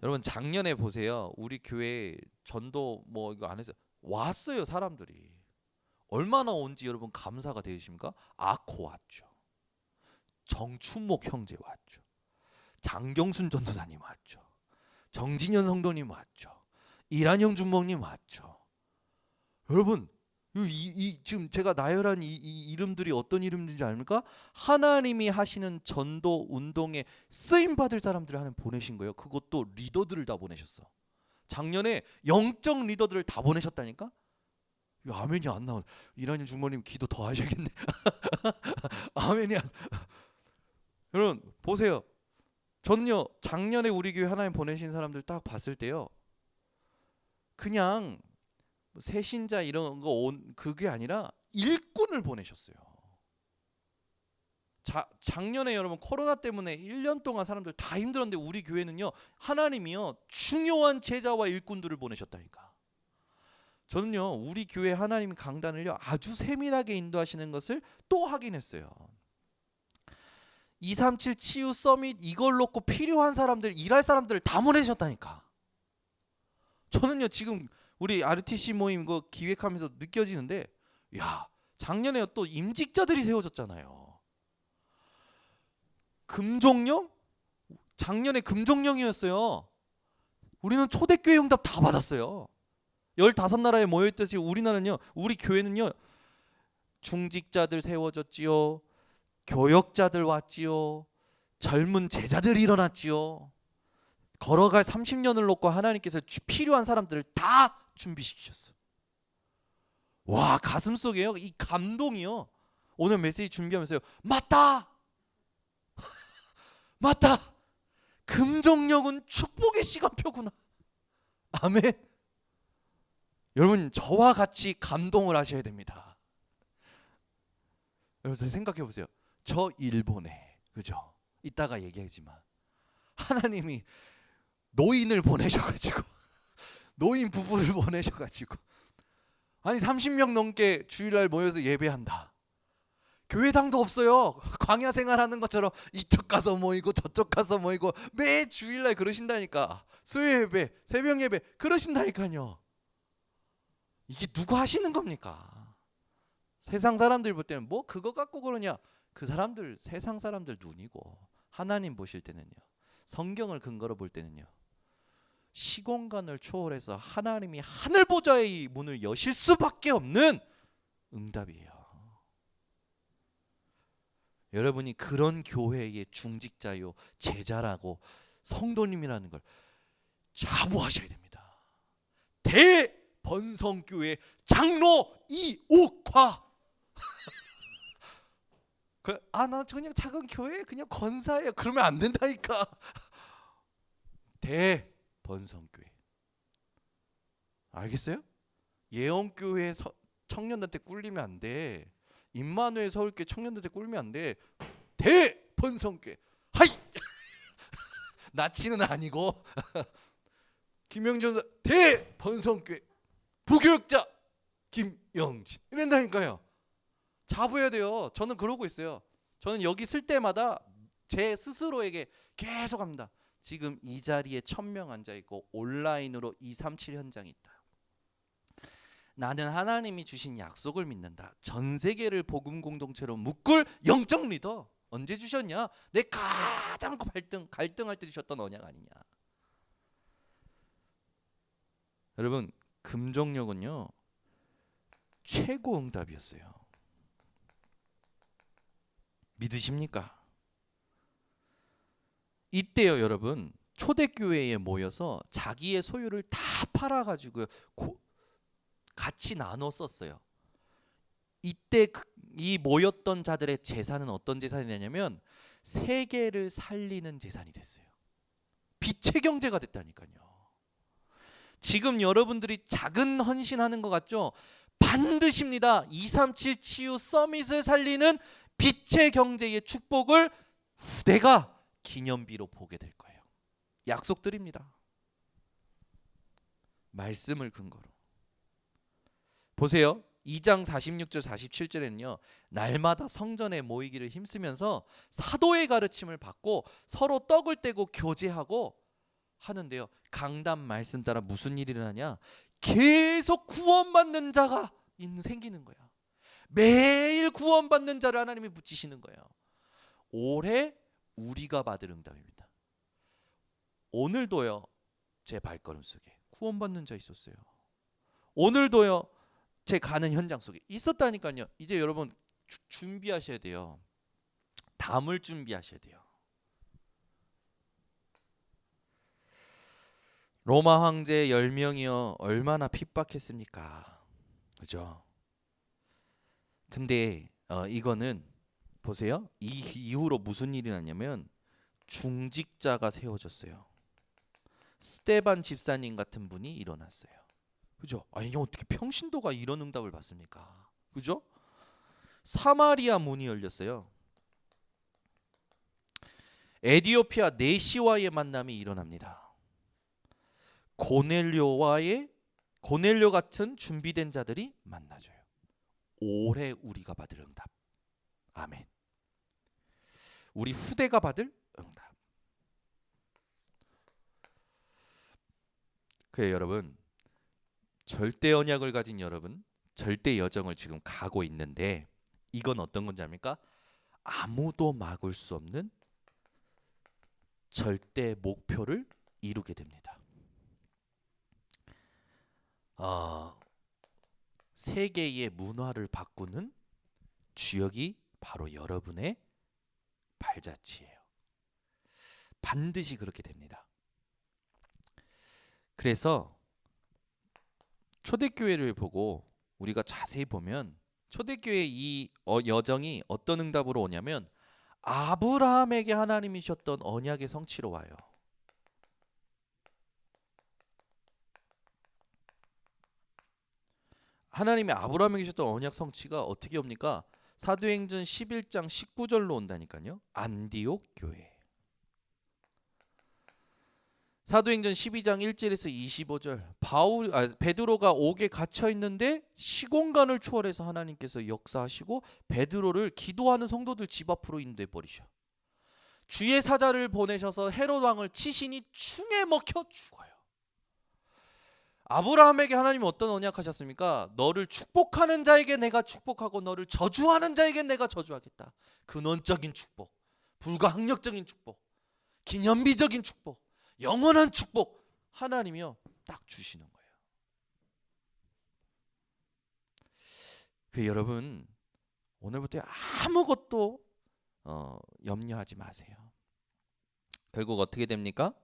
여러분 작년에 보세요. 우리 교회 전도 뭐 이거 안 해서 왔어요 사람들이. 얼마나 온지 여러분 감사가 되십니까? 아코 왔죠. 정춘목 형제 왔죠. 장경순 전도사님 왔죠. 정진현 성도님 왔죠. 이란영 주목님 왔죠. 여러분 지금 제가 나열한 이 이름들이 어떤 이름인지 압니까? 하나님이 하시는 전도 운동에 쓰임 받을 사람들을 하나님 보내신 거예요. 그것도 리더들을 다 보내셨어. 작년에 영적 리더들을 다 보내셨다니까? 아멘이 안 나오네. 이란영 주목님 기도 더 하셔야겠네. 아멘이 안. 여러분 보세요. 저는요 작년에 우리 교회 하나님 보내신 사람들 딱 봤을 때요 그냥 새신자 이런 거 온 그게 아니라 일꾼을 보내셨어요. 작년에 여러분 코로나 때문에 1년 동안 사람들 다 힘들었는데 우리 교회는요 하나님이요 중요한 제자와 일꾼들을 보내셨다니까. 저는요 우리 교회 하나님 강단을요 아주 세밀하게 인도하시는 것을 또 확인했어요. 237 치유 서밋 이걸 놓고 필요한 사람들 일할 사람들을 다 보내셨다니까. 저는요 지금 우리 RTC 모임 그 기획하면서 느껴지는데 야 작년에 또 임직자들이 세워졌잖아요. 금종령? 작년에 금종령이었어요. 우리는 초대교회 응답 다 받았어요. 15나라에 모여있듯이 우리나라는요 우리 교회는요 중직자들 세워졌지요. 교역자들 왔지요. 젊은 제자들이 일어났지요. 걸어갈 30년을 놓고 하나님께서 필요한 사람들을 다 준비시키셨어. 와 가슴속에요 이 감동이요. 오늘 메시지 준비하면서요 맞다 맞다 금종령은 축복의 시간표구나. 아멘. 여러분 저와 같이 감동을 하셔야 됩니다. 여러분 생각해 보세요. 저 일본에 그죠 이따가 얘기하지만 하나님이 노인을 보내셔가지고 노인 부부를 보내셔가지고 아니 30명 넘게 주일날 모여서 예배한다. 교회당도 없어요. 광야 생활하는 것처럼 이쪽 가서 모이고 저쪽 가서 모이고 매 주일날 그러신다니까. 수요 예배 새벽 예배 그러신다니까요. 이게 누가 하시는 겁니까? 세상 사람들 볼 때는 뭐 그거 갖고 그러냐. 그 사람들 세상 사람들 눈이고 하나님 보실 때는요 성경을 근거로 볼 때는요 시공간을 초월해서 하나님이 하늘 보좌의 문을 여실 수밖에 없는 응답이에요. 여러분이 그런 교회의 중직자요 제자라고 성도님이라는 걸 자부하셔야 됩니다. 대번성교회 장로 이옥화. 나 그냥 작은 교회 그냥 권사예요. 그러면 안 된다니까. 대번성교회. 알겠어요? 예언교회 청년들한테 꿀리면 안 돼. 임마누엘 서울교회 청년들한테 꿀리면 안 돼. 대번성교회. 하이. 나치는 아니고 김영준 대번성교회 부교육자 김영진 이런다니까요. 자부해야 돼요. 저는 그러고 있어요. 저는 여기 쓸 때마다 제 스스로에게 계속 합니다. 지금 이 자리에 1000명 앉아있고 온라인으로 237 현장이 있다. 나는 하나님이 주신 약속을 믿는다. 전 세계를 복음 공동체로 묶을 영적 리더. 언제 주셨냐? 내 가장 갈등할 때 주셨던 언약 아니냐. 여러분 금종력은요 최고 응답이었어요. 믿으십니까? 이때요, 여러분. 초대교회에 모여서 자기의 소유를 다 팔아가지고 같이 나눠 썼어요. 이때 이 모였던 자들의 재산은 어떤 재산이냐면 세계를 살리는 재산이 됐어요. 빛의 경제가 됐다니까요. 지금 여러분들이 작은 헌신하는 것 같죠? 반드시입니다. 237 치유 서밋을 살리는 빛의 경제의 축복을 후대가 기념비로 보게 될 거예요. 약속드립니다. 말씀을 근거로. 보세요. 2장 46절 47절에는요. 날마다 성전에 모이기를 힘쓰면서 사도의 가르침을 받고 서로 떡을 떼고 교제하고 하는데요. 강단 말씀 따라 무슨 일이 일어나냐? 계속 구원받는 자가 생기는 거야. 매일 구원받는 자를 하나님이 붙이시는 거예요. 올해 우리가 받을 응답입니다. 오늘도요. 제 발걸음 속에 구원받는 자 있었어요. 오늘도요. 제 가는 현장 속에 있었다니까요. 이제 여러분 준비하셔야 돼요. 담을 준비하셔야 돼요. 로마 황제 10명이요. 얼마나 핍박했습니까? 그죠? 근데 이거는 보세요. 이 이후로 무슨 일이 났냐면 중직자가 세워졌어요. 스테반 집사님 같은 분이 일어났어요. 그죠? 아니 어떻게 평신도가 이런 응답을 받습니까? 그죠? 사마리아 문이 열렸어요. 에디오피아 네시와의 만남이 일어납니다. 고넬료 같은 준비된 자들이 만나줘요. 올해 우리가 받을 응답. 아멘. 우리 후대가 받을 응답. 그래요, 여러분. 절대 언약을 가진 여러분, 절대 여정을 지금 가고 있는데 이건 어떤 건지 압니까? 아무도 막을 수 없는 절대 목표를 이루게 됩니다. 세계의 문화를 바꾸는 주역이 바로 여러분의 발자취예요. 반드시 그렇게 됩니다. 그래서 초대교회를 보고 우리가 자세히 보면 초대교회의 이 여정이 어떤 응답으로 오냐면 아브라함에게 하나님이 주셨던 언약의 성취로 와요. 하나님이 아브라함에게 주셨던 언약 성취가 어떻게 옵니까? 사도행전 11장 19절로 온다니까요. 안디옥 교회. 사도행전 12장 1절에서 25절 베드로가 옥에 갇혀 있는데 시공간을 초월해서 하나님께서 역사하시고 베드로를 기도하는 성도들 집 앞으로 인도해 버리셔. 주의 사자를 보내셔서 헤롯 왕을 치시니 충에 먹혀 죽어요. 아브라함에게 하나님이 어떤 언약하셨습니까? 너를 축복하는 자에게 내가 축복하고 너를 저주하는 자에게 내가 저주하겠다. 근원적인 축복, 불가항력적인 축복, 기념비적인 축복, 영원한 축복 하나님이요 딱 주시는 거예요. 여러분 오늘부터 아무것도 염려하지 마세요. 결국 어떻게 됩니까?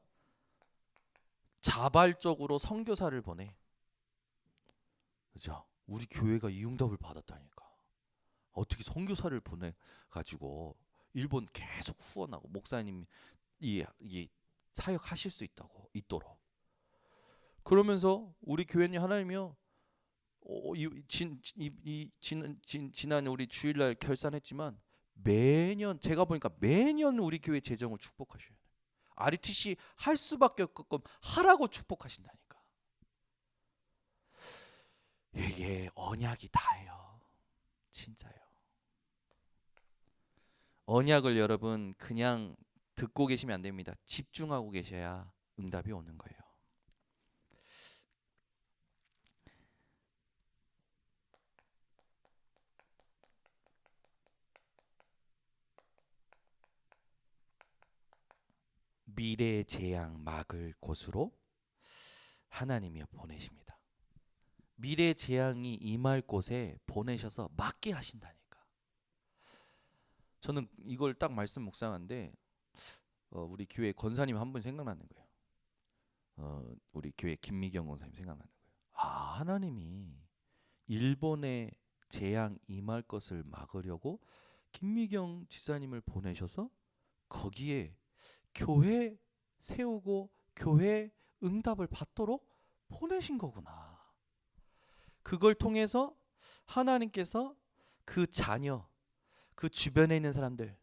자발적으로 선교사를 보내. 그죠? 우리 교회가 이 응답을 받았다니까. 어떻게 선교사를 보내 가지고 일본 계속 후원하고 목사님이 이 사역하실 수 있도록. 그러면서 우리 교회는 하나님이요. 지난 우리 주일날 결산했지만 매년 제가 보니까 매년 우리 교회 재정을 축복하셔요. RUTC 할 수밖에 없게끔 하라고 축복하신다니까. 이게 언약이 다예요. 진짜요. 언약을 여러분 그냥 듣고 계시면 안 됩니다. 집중하고 계셔야 응답이 오는 거예요. 미래의 재앙 막을 곳으로 하나님이 보내십니다. 미래 재앙이 임할 곳에 보내셔서 막게 하신다니까. 저는 이걸 딱 말씀 묵상하는데 우리 교회 권사님 한 분 생각나는 거예요. 우리 교회 김미경 권사님 생각나는 거예요. 하나님이 일본에 재앙 임할 것을 막으려고 김미경 지사님을 보내셔서 거기에 교회 세우고 교회 응답을 받도록 보내신 거구나. 그걸 통해서 하나님께서 그 자녀, 그 주변에 있는 사람들,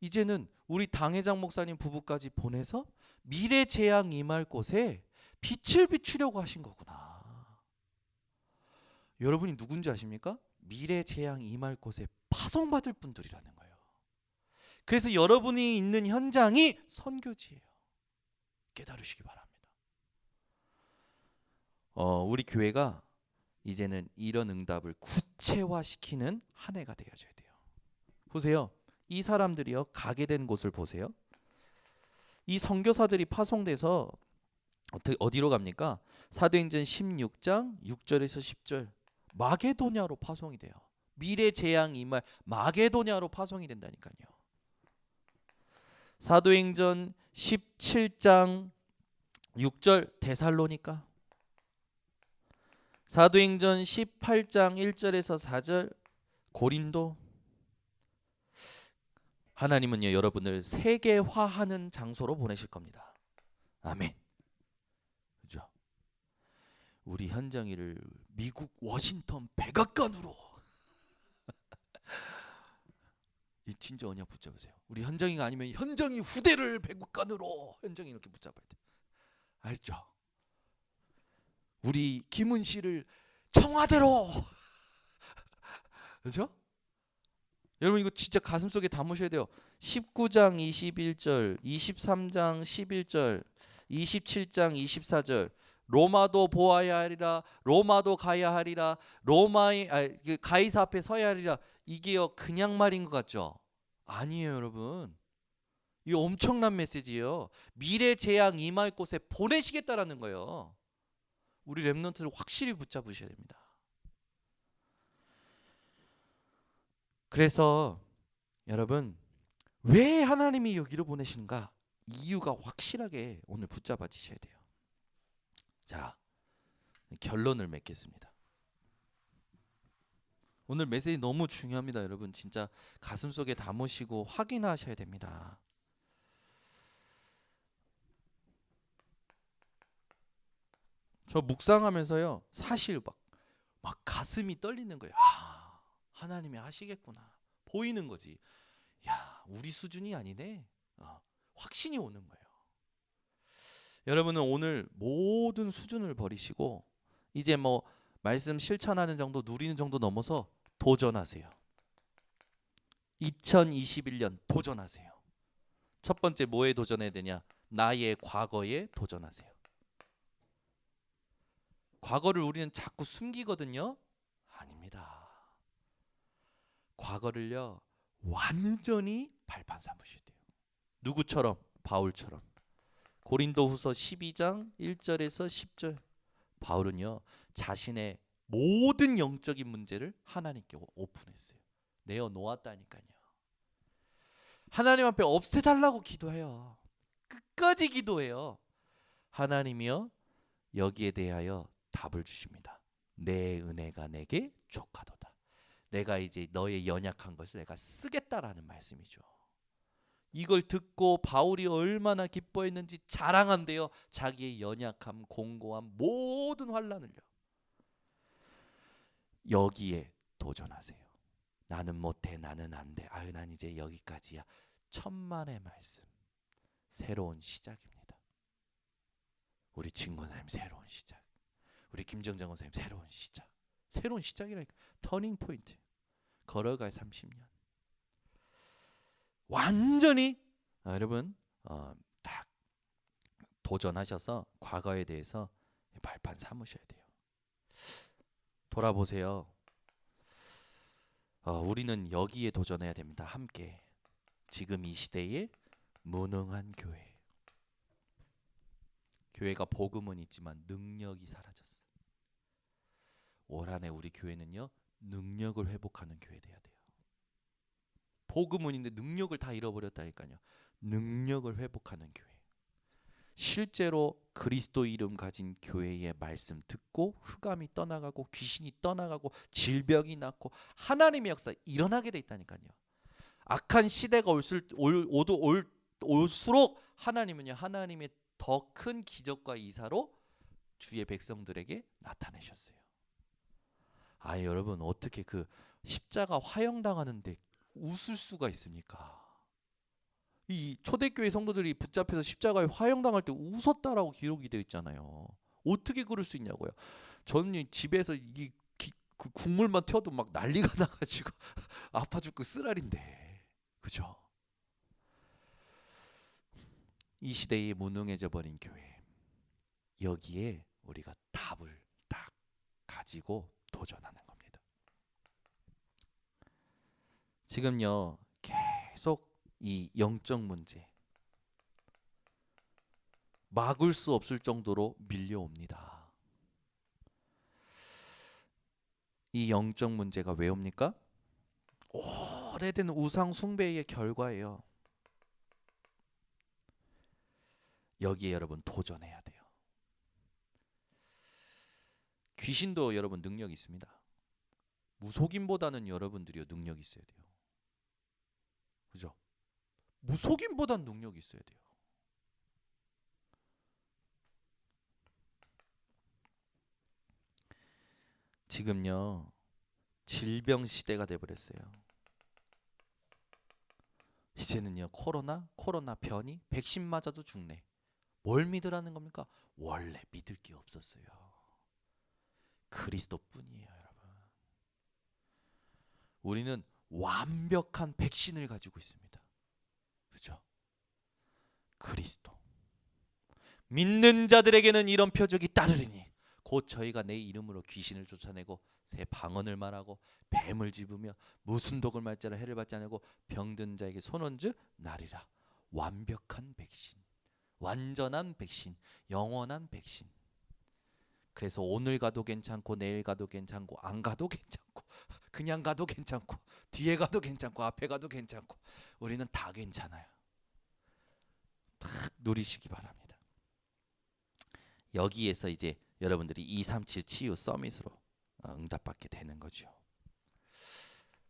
이제는 우리 당회장 목사님 부부까지 보내서 미래 재앙 임할 곳에 빛을 비추려고 하신 거구나. 여러분이 누군지 아십니까? 미래 재앙 임할 곳에 파송받을 분들이라는 거예요. 그래서 여러분이 있는 현장이 선교지예요. 깨달으시기 바랍니다. 우리 교회가 이제는 이런 응답을 구체화시키는 한 해가 되어줘야 돼요. 보세요. 이 사람들이요, 가게 된 곳을 보세요. 이 선교사들이 파송돼서 어디로 갑니까? 사도행전 16장 6절에서 10절 마게도냐로 파송이 돼요. 미래 재앙 임할 마게도냐로 파송이 된다니까요. 사도행전 17장 6절 데살로니가, 사도행전 18장 1절에서 4절 고린도. 하나님은요, 여러분을 세계화하는 장소로 보내실 겁니다. 아멘. 그죠? 우리 현장일을 미국 워싱턴 백악관으로 이 진짜 언약 붙잡으세요. 우리 현장이가 아니면 현장이 후대를 백악관으로 현장이 이렇게 붙잡아야 돼. 알죠? 우리 김은 씨를 청와대로. 그렇죠? 여러분 이거 진짜 가슴속에 담으셔야 돼요. 19장 21절, 23장 11절, 27장 24절. 로마도 보아야 하리라, 로마도 가야 하리라, 가이사 앞에 서야 하리라. 이게요 그냥 말인 것 같죠? 아니에요, 여러분. 이거 엄청난 메시지예요. 미래 재앙 임할 곳에 보내시겠다라는 거예요. 우리 렘넌트를 확실히 붙잡으셔야 됩니다. 그래서 여러분, 왜 하나님이 여기로 보내시는가? 이유가 확실하게 오늘 붙잡아지셔야 돼요. 자, 결론을 맺겠습니다. 오늘 메시지 너무 중요합니다. 여러분 진짜 가슴속에 담으시고 확인하셔야 됩니다. 저 묵상하면서요, 사실 막 가슴이 떨리는 거예요. 하나님이 하시겠구나. 보이는 거지. 야, 우리 수준이 아니네. 확신이 오는 거예요. 여러분은 오늘 모든 수준을 버리시고 이제 뭐 말씀 실천하는 정도, 누리는 정도 넘어서 도전하세요. 2021년 도전하세요. 첫 번째 뭐에 도전해야 되냐? 나의 과거에 도전하세요. 과거를 우리는 자꾸 숨기거든요. 아닙니다. 과거를요 완전히 발판 삼으셔야 돼요. 누구처럼? 바울처럼. 고린도후서 12장 1절에서 10절. 바울은요 자신의 모든 영적인 문제를 하나님께 오픈했어요. 내어놓았다니까요. 하나님 앞에 없애달라고 기도해요. 끝까지 기도해요. 하나님이요 여기에 대하여 답을 주십니다. 내 은혜가 내게 족하도다. 내가 이제 너의 연약한 것을 내가 쓰겠다라는 말씀이죠. 이걸 듣고 바울이 얼마나 기뻐했는지 자랑한대요. 자기의 연약함, 공고함, 모든 환난을요. 여기에 도전하세요. 나는 못해, 나는 안 돼. 아유, 난 이제 여기까지야. 천만의 말씀. 새로운 시작입니다. 우리 친구님 새로운 시작. 우리 김정장 원사님 새로운 시작. 새로운 시작이라니까. 터닝 포인트. 걸어갈 30년. 완전히 여러분 딱 도전하셔서 과거에 대해서 발판 삼으셔야 돼요. 돌아보세요. 우리는 여기에 도전해야 됩니다. 함께. 지금 이 시대에 무능한 교회. 교회가 복음은 있지만 능력이 사라졌어. 올 한 해 우리 교회는요 능력을 회복하는 교회 돼야 돼요. 복음은인데 능력을 다 잃어버렸다니까요. 능력을 회복하는 교회. 실제로 그리스도 이름 가진 교회의 말씀 듣고 흑암이 떠나가고 귀신이 떠나가고 질병이 낫고 하나님의 역사 일어나게 돼 있다니까요. 악한 시대가 올수록 하나님은요 하나님의 더 큰 기적과 이사로 주의 백성들에게 나타내셨어요. 아 여러분 어떻게 그 십자가 화형당하는데 웃을 수가 있습니까? 이 초대교회 성도들이 붙잡혀서 십자가에 화형당할 때 웃었다라고 기록이 되어 있잖아요. 어떻게 그럴 수 있냐고요. 저는 집에서 그 국물만 튀어도 막 난리가 나가지고 아파 죽고 쓰라린데, 그죠? 이 시대에 무능해져 버린 교회, 여기에 우리가 답을 딱 가지고 도전하는 겁니다. 지금요 계속 이 영적 문제 막을 수 없을 정도로 밀려옵니다. 이 영적 문제가 왜 옵니까? 오래된 우상 숭배의 결과예요. 여기에 여러분 도전해야 돼요. 귀신도 여러분 능력이 있습니다. 무속인보다는 여러분들이 능력이 있어야 돼요. 그죠? 무속인보단 능력이 있어야 돼요. 지금요 질병 시대가 돼버렸어요. 이제는요 코로나 변이 백신 맞아도 죽네. 뭘 믿으라는 겁니까? 원래 믿을 게 없었어요. 그리스도뿐이에요, 여러분. 우리는 완벽한 백신을 가지고 있습니다. 그렇죠? 그리스도. 믿는 자들에게는 이런 표적이 따르리니 곧 저희가 내 이름으로 귀신을 쫓아내고 새 방언을 말하고 뱀을 집으며 무슨 독을 말자라 해를 받지 않고 병든 자에게 손언즈 나리라. 완벽한 백신, 완전한 백신, 영원한 백신. 그래서 오늘 가도 괜찮고 내일 가도 괜찮고 안 가도 괜찮고 그냥 가도 괜찮고 뒤에 가도 괜찮고 앞에 가도 괜찮고 우리는 다 괜찮아요. 딱 누리시기 바랍니다. 여기에서 이제 여러분들이 237 치유 서밋으로 응답받게 되는 거죠.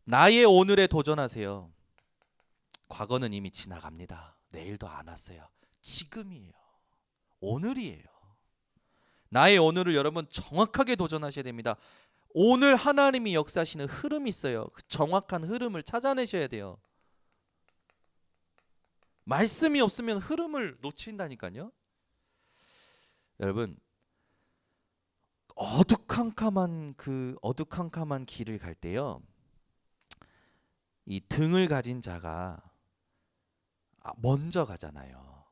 나의 오늘에 도전하세요. 과거는 이미 지나갑니다. 내일도 안 왔어요. 지금이에요. 오늘이에요. 나의 오늘을 여러분 정확하게 도전하셔야 됩니다. 오늘 하나님이 역사하시는 흐름이 있어요. 그 정확한 흐름을 찾아내셔야 돼요. 말씀이 없으면 흐름을 놓친다니까요. 여러분 어두컴컴한 길을 갈 때요. 이 등을 가진 자가 먼저 가잖아요.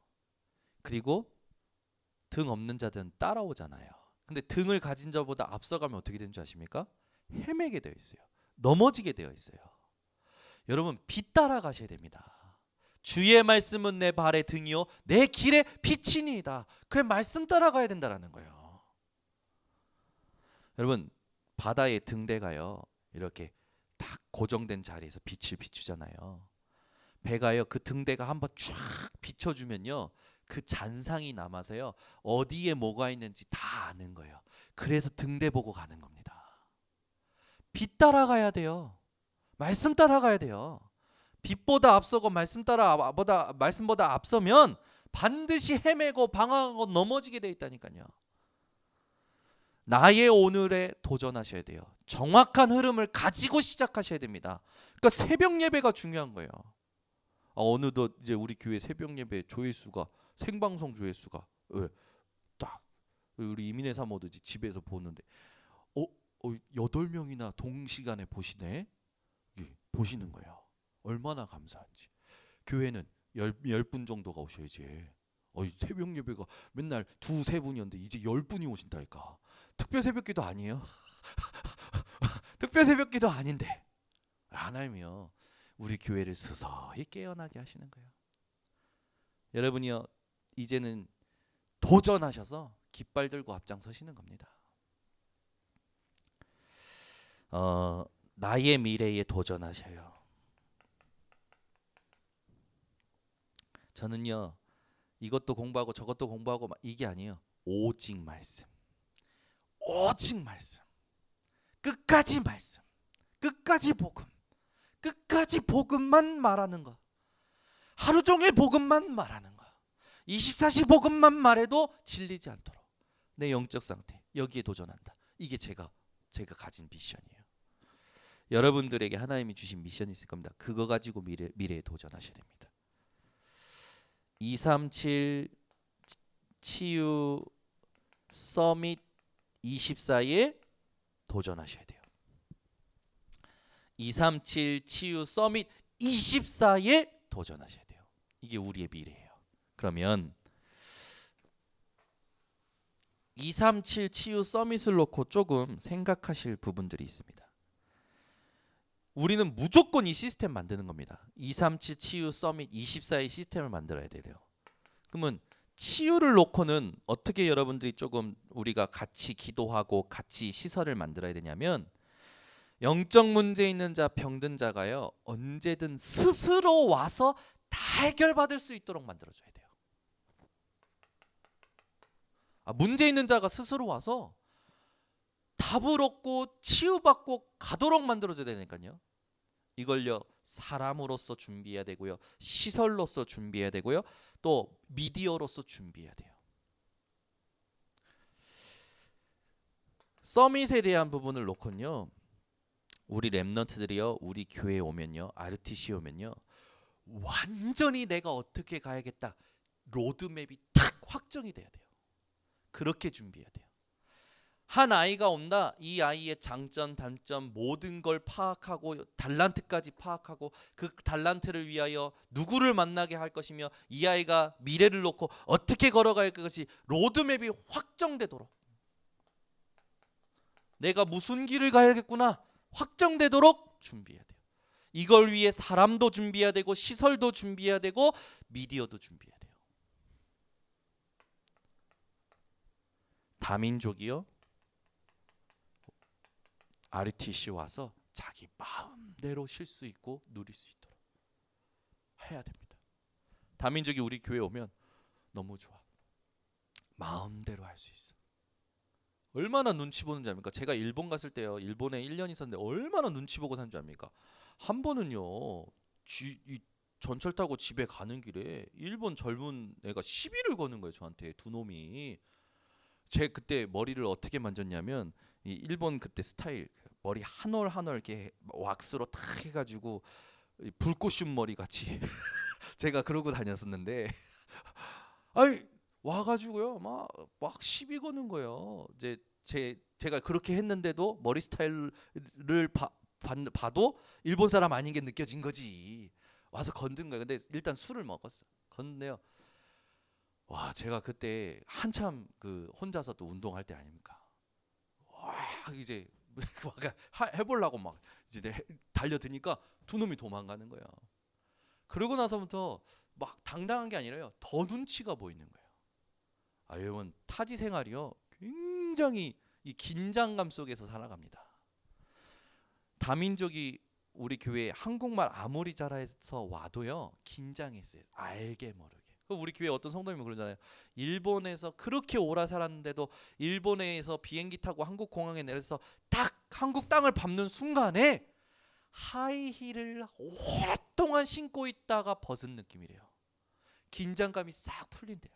그리고 등 없는 자들은 따라오잖아요. 근데 등을 가진 자보다 앞서가면 어떻게 되는 줄 아십니까? 헤매게 되어 있어요. 넘어지게 되어 있어요. 여러분 빛 따라가셔야 됩니다. 주의 말씀은 내 발의 등이요 내 길의 빛이니이다. 그 말씀 따라가야 된다라는 거예요. 여러분 바다의 등대가요 이렇게 딱 고정된 자리에서 빛을 비추잖아요. 배가요 그 등대가 한번 쫙 비춰주면요 그 잔상이 남아서요 어디에 뭐가 있는지 다 아는 거예요. 그래서 등대 보고 가는 겁니다. 빛 따라가야 돼요. 말씀 따라가야 돼요. 빛보다 앞서고 말씀보다 앞서면 반드시 헤매고 방황하고 넘어지게 돼 있다니까요. 나의 오늘에 도전하셔야 돼요. 정확한 흐름을 가지고 시작하셔야 됩니다. 그러니까 새벽 예배가 중요한 거예요. 어느덧 이제 우리 교회 새벽 예배 조회수가 생방송 조회수가 딱 우리 이민혜 사모도 집에서 보는데 8명이나 동시간에 보시네. 보시는 거예요. 얼마나 감사한지. 교회는 10분 정도가 오셔야지. 새벽 예배가 맨날 2-3분이었는데 이제 10분이 오신다니까. 특별 새벽기도 아니에요. 특별 새벽기도 아닌데 하나님이요 우리 교회를 서서히 깨어나게 하시는 거예요. 여러분이요 이제는 도전하셔서 깃발 들고 앞장서시는 겁니다. 나의 미래에 도전하셔요. 저는요 이것도 공부하고 저것도 공부하고 이게 아니에요. 오직 말씀, 오직 말씀, 끝까지 말씀, 끝까지 복음, 끝까지 복음만 말하는 거. 하루 종일 복음만 말하는 거. 24시 복음만 말해도 질리지 않도록 내 영적 상태 여기에 도전한다. 이게 제가 가진 미션이에요. 여러분들에게 하나님이 주신 미션이 있을 겁니다. 그거 가지고 미래에 도전하셔야 됩니다. 237 치유 서밋 24에 도전하셔야 돼요. 237 치유 서밋 24에 도전하셔야 돼요. 이게 우리의 미래예요. 그러면 237 치유 서밋을 놓고 조금 생각하실 부분들이 있습니다. 우리는 무조건 이 시스템 만드는 겁니다. 237 치유 서밋 24의 시스템을 만들어야 돼요. 그러면 치유를 놓고는 어떻게 여러분들이 조금 우리가 같이 기도하고 같이 시설을 만들어야 되냐면 영적 문제 있는 자, 병든 자가요 언제든 스스로 와서 다 해결받을 수 있도록 만들어줘야 돼요. 문제 있는 자가 스스로 와서 답을 얻고 치유받고 가도록 만들어줘야 되니까요. 이걸요 사람으로서 준비해야 되고요, 시설로서 준비해야 되고요, 또 미디어로서 준비해야 돼요. 서밋에 대한 부분을 놓고는요, 우리 랩넌트들이요, 우리 교회에 오면요, RTC 오면요, 완전히 내가 어떻게 가야겠다 로드맵이 탁 확정이 돼야 돼요. 그렇게 준비해야 돼요. 한 아이가 온다. 이 아이의 장점, 단점 모든 걸 파악하고 달란트까지 파악하고 그 달란트를 위하여 누구를 만나게 할 것이며 이 아이가 미래를 놓고 어떻게 걸어갈 것이 로드맵이 확정되도록, 내가 무슨 길을 가야겠구나 확정되도록 준비해야 돼요. 이걸 위해 사람도 준비해야 되고 시설도 준비해야 되고 미디어도 준비해야 돼요. 다민족이요 RTC 와서 자기 마음대로 쉴 수 있고 누릴 수 있도록 해야 됩니다. 다민족이 우리 교회 오면 너무 좋아. 마음대로 할 수 있어. 얼마나 눈치 보는지 압니까? 제가 일본 갔을 때요, 일본에 1년 있었는데 얼마나 눈치 보고 산 줄 압니까? 한 번은요 이 전철 타고 집에 가는 길에 일본 젊은 애가 시비를 거는 거예요. 저한테 두 놈이. 제 그때 머리를 어떻게 만졌냐면 이 일본 그때 스타일 머리 한 올 한 올 이렇게 왁스로 탁 해가지고 불꽃춤 머리 같이 제가 그러고 다녔었는데 아니 와가지고요 막 시비 거는 거예요. 이제 제가 그렇게 했는데도 머리 스타일을 봐도 일본 사람 아닌 게 느껴진 거지. 와서 건든 거예요. 근데 일단 술을 먹었어. 건데요. 와, 제가 그때 한참 그 혼자서 또 운동할 때 아닙니까? 와, 이제 해보려고 막 이제 달려드니까 두 놈이 도망가는 거야. 그러고 나서부터 막 당당한 게 아니라요, 더 눈치가 보이는 거예요. 여러분 타지 생활이요 굉장히 이 긴장감 속에서 살아갑니다. 다민족이 우리 교회에 한국말 아무리 잘해서 와도요 긴장했어요. 알게 모르게. 우리 교회 어떤 성도님은 그러잖아요. 일본에서 그렇게 오래 살았는데도 일본에서 비행기 타고 한국 공항에 내려서 딱 한국 땅을 밟는 순간에 하이힐을 오랫동안 신고 있다가 벗은 느낌이래요. 긴장감이 싹 풀린대요.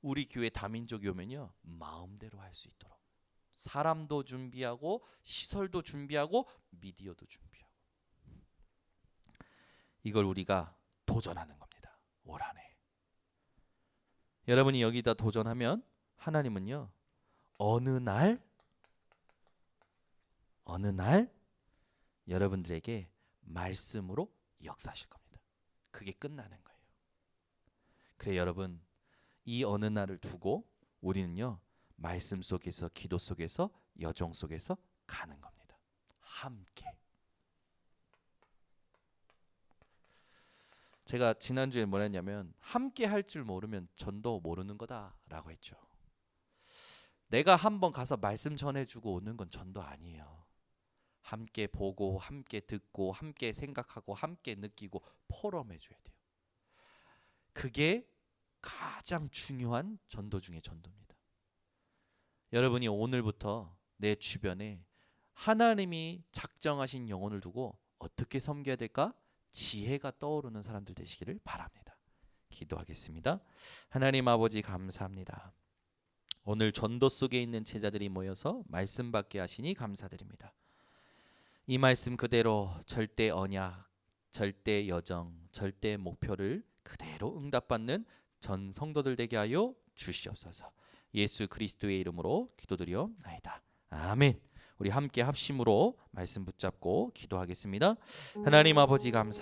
우리 교회 다민족이 오면요 마음대로 할 수 있도록 사람도 준비하고 시설도 준비하고 미디어도 준비하고, 이걸 우리가 도전하는 겁니다. 올 한 해 여러분이 여기다 도전하면 하나님은요 어느 날 여러분들에게 말씀으로 역사하실 겁니다. 그게 끝나는 거예요. 그래 여러분, 이 어느 날을 두고 우리는요 말씀 속에서, 기도 속에서, 여정 속에서 가는 겁니다. 함께. 제가 지난주에 뭐 했냐면 함께 할 줄 모르면 전도 모르는 거다라고 했죠. 내가 한번 가서 말씀 전해주고 오는 건 전도 아니에요. 함께 보고 함께 듣고 함께 생각하고 함께 느끼고 포럼해 줘야 돼요. 그게 가장 중요한 전도 중의 전도입니다. 여러분이 오늘부터 내 주변에 하나님이 작정하신 영혼을 두고 어떻게 섬겨야 될까? 지혜가 떠오르는 사람들 되시기를 바랍니다. 기도하겠습니다. 하나님 아버지 감사합니다. 오늘 전도 속에 있는 제자들이 모여서 말씀 받게 하시니 감사드립니다. 이 말씀 그대로 절대 언약, 절대 여정, 절대 목표를 그대로 응답받는 전 성도들 되게 하여 주시옵소서. 예수 그리스도의 이름으로 기도드리옵나이다. 아멘. 우리 함께 합심으로 말씀 붙잡고 기도하겠습니다. 하나님 아버지 감사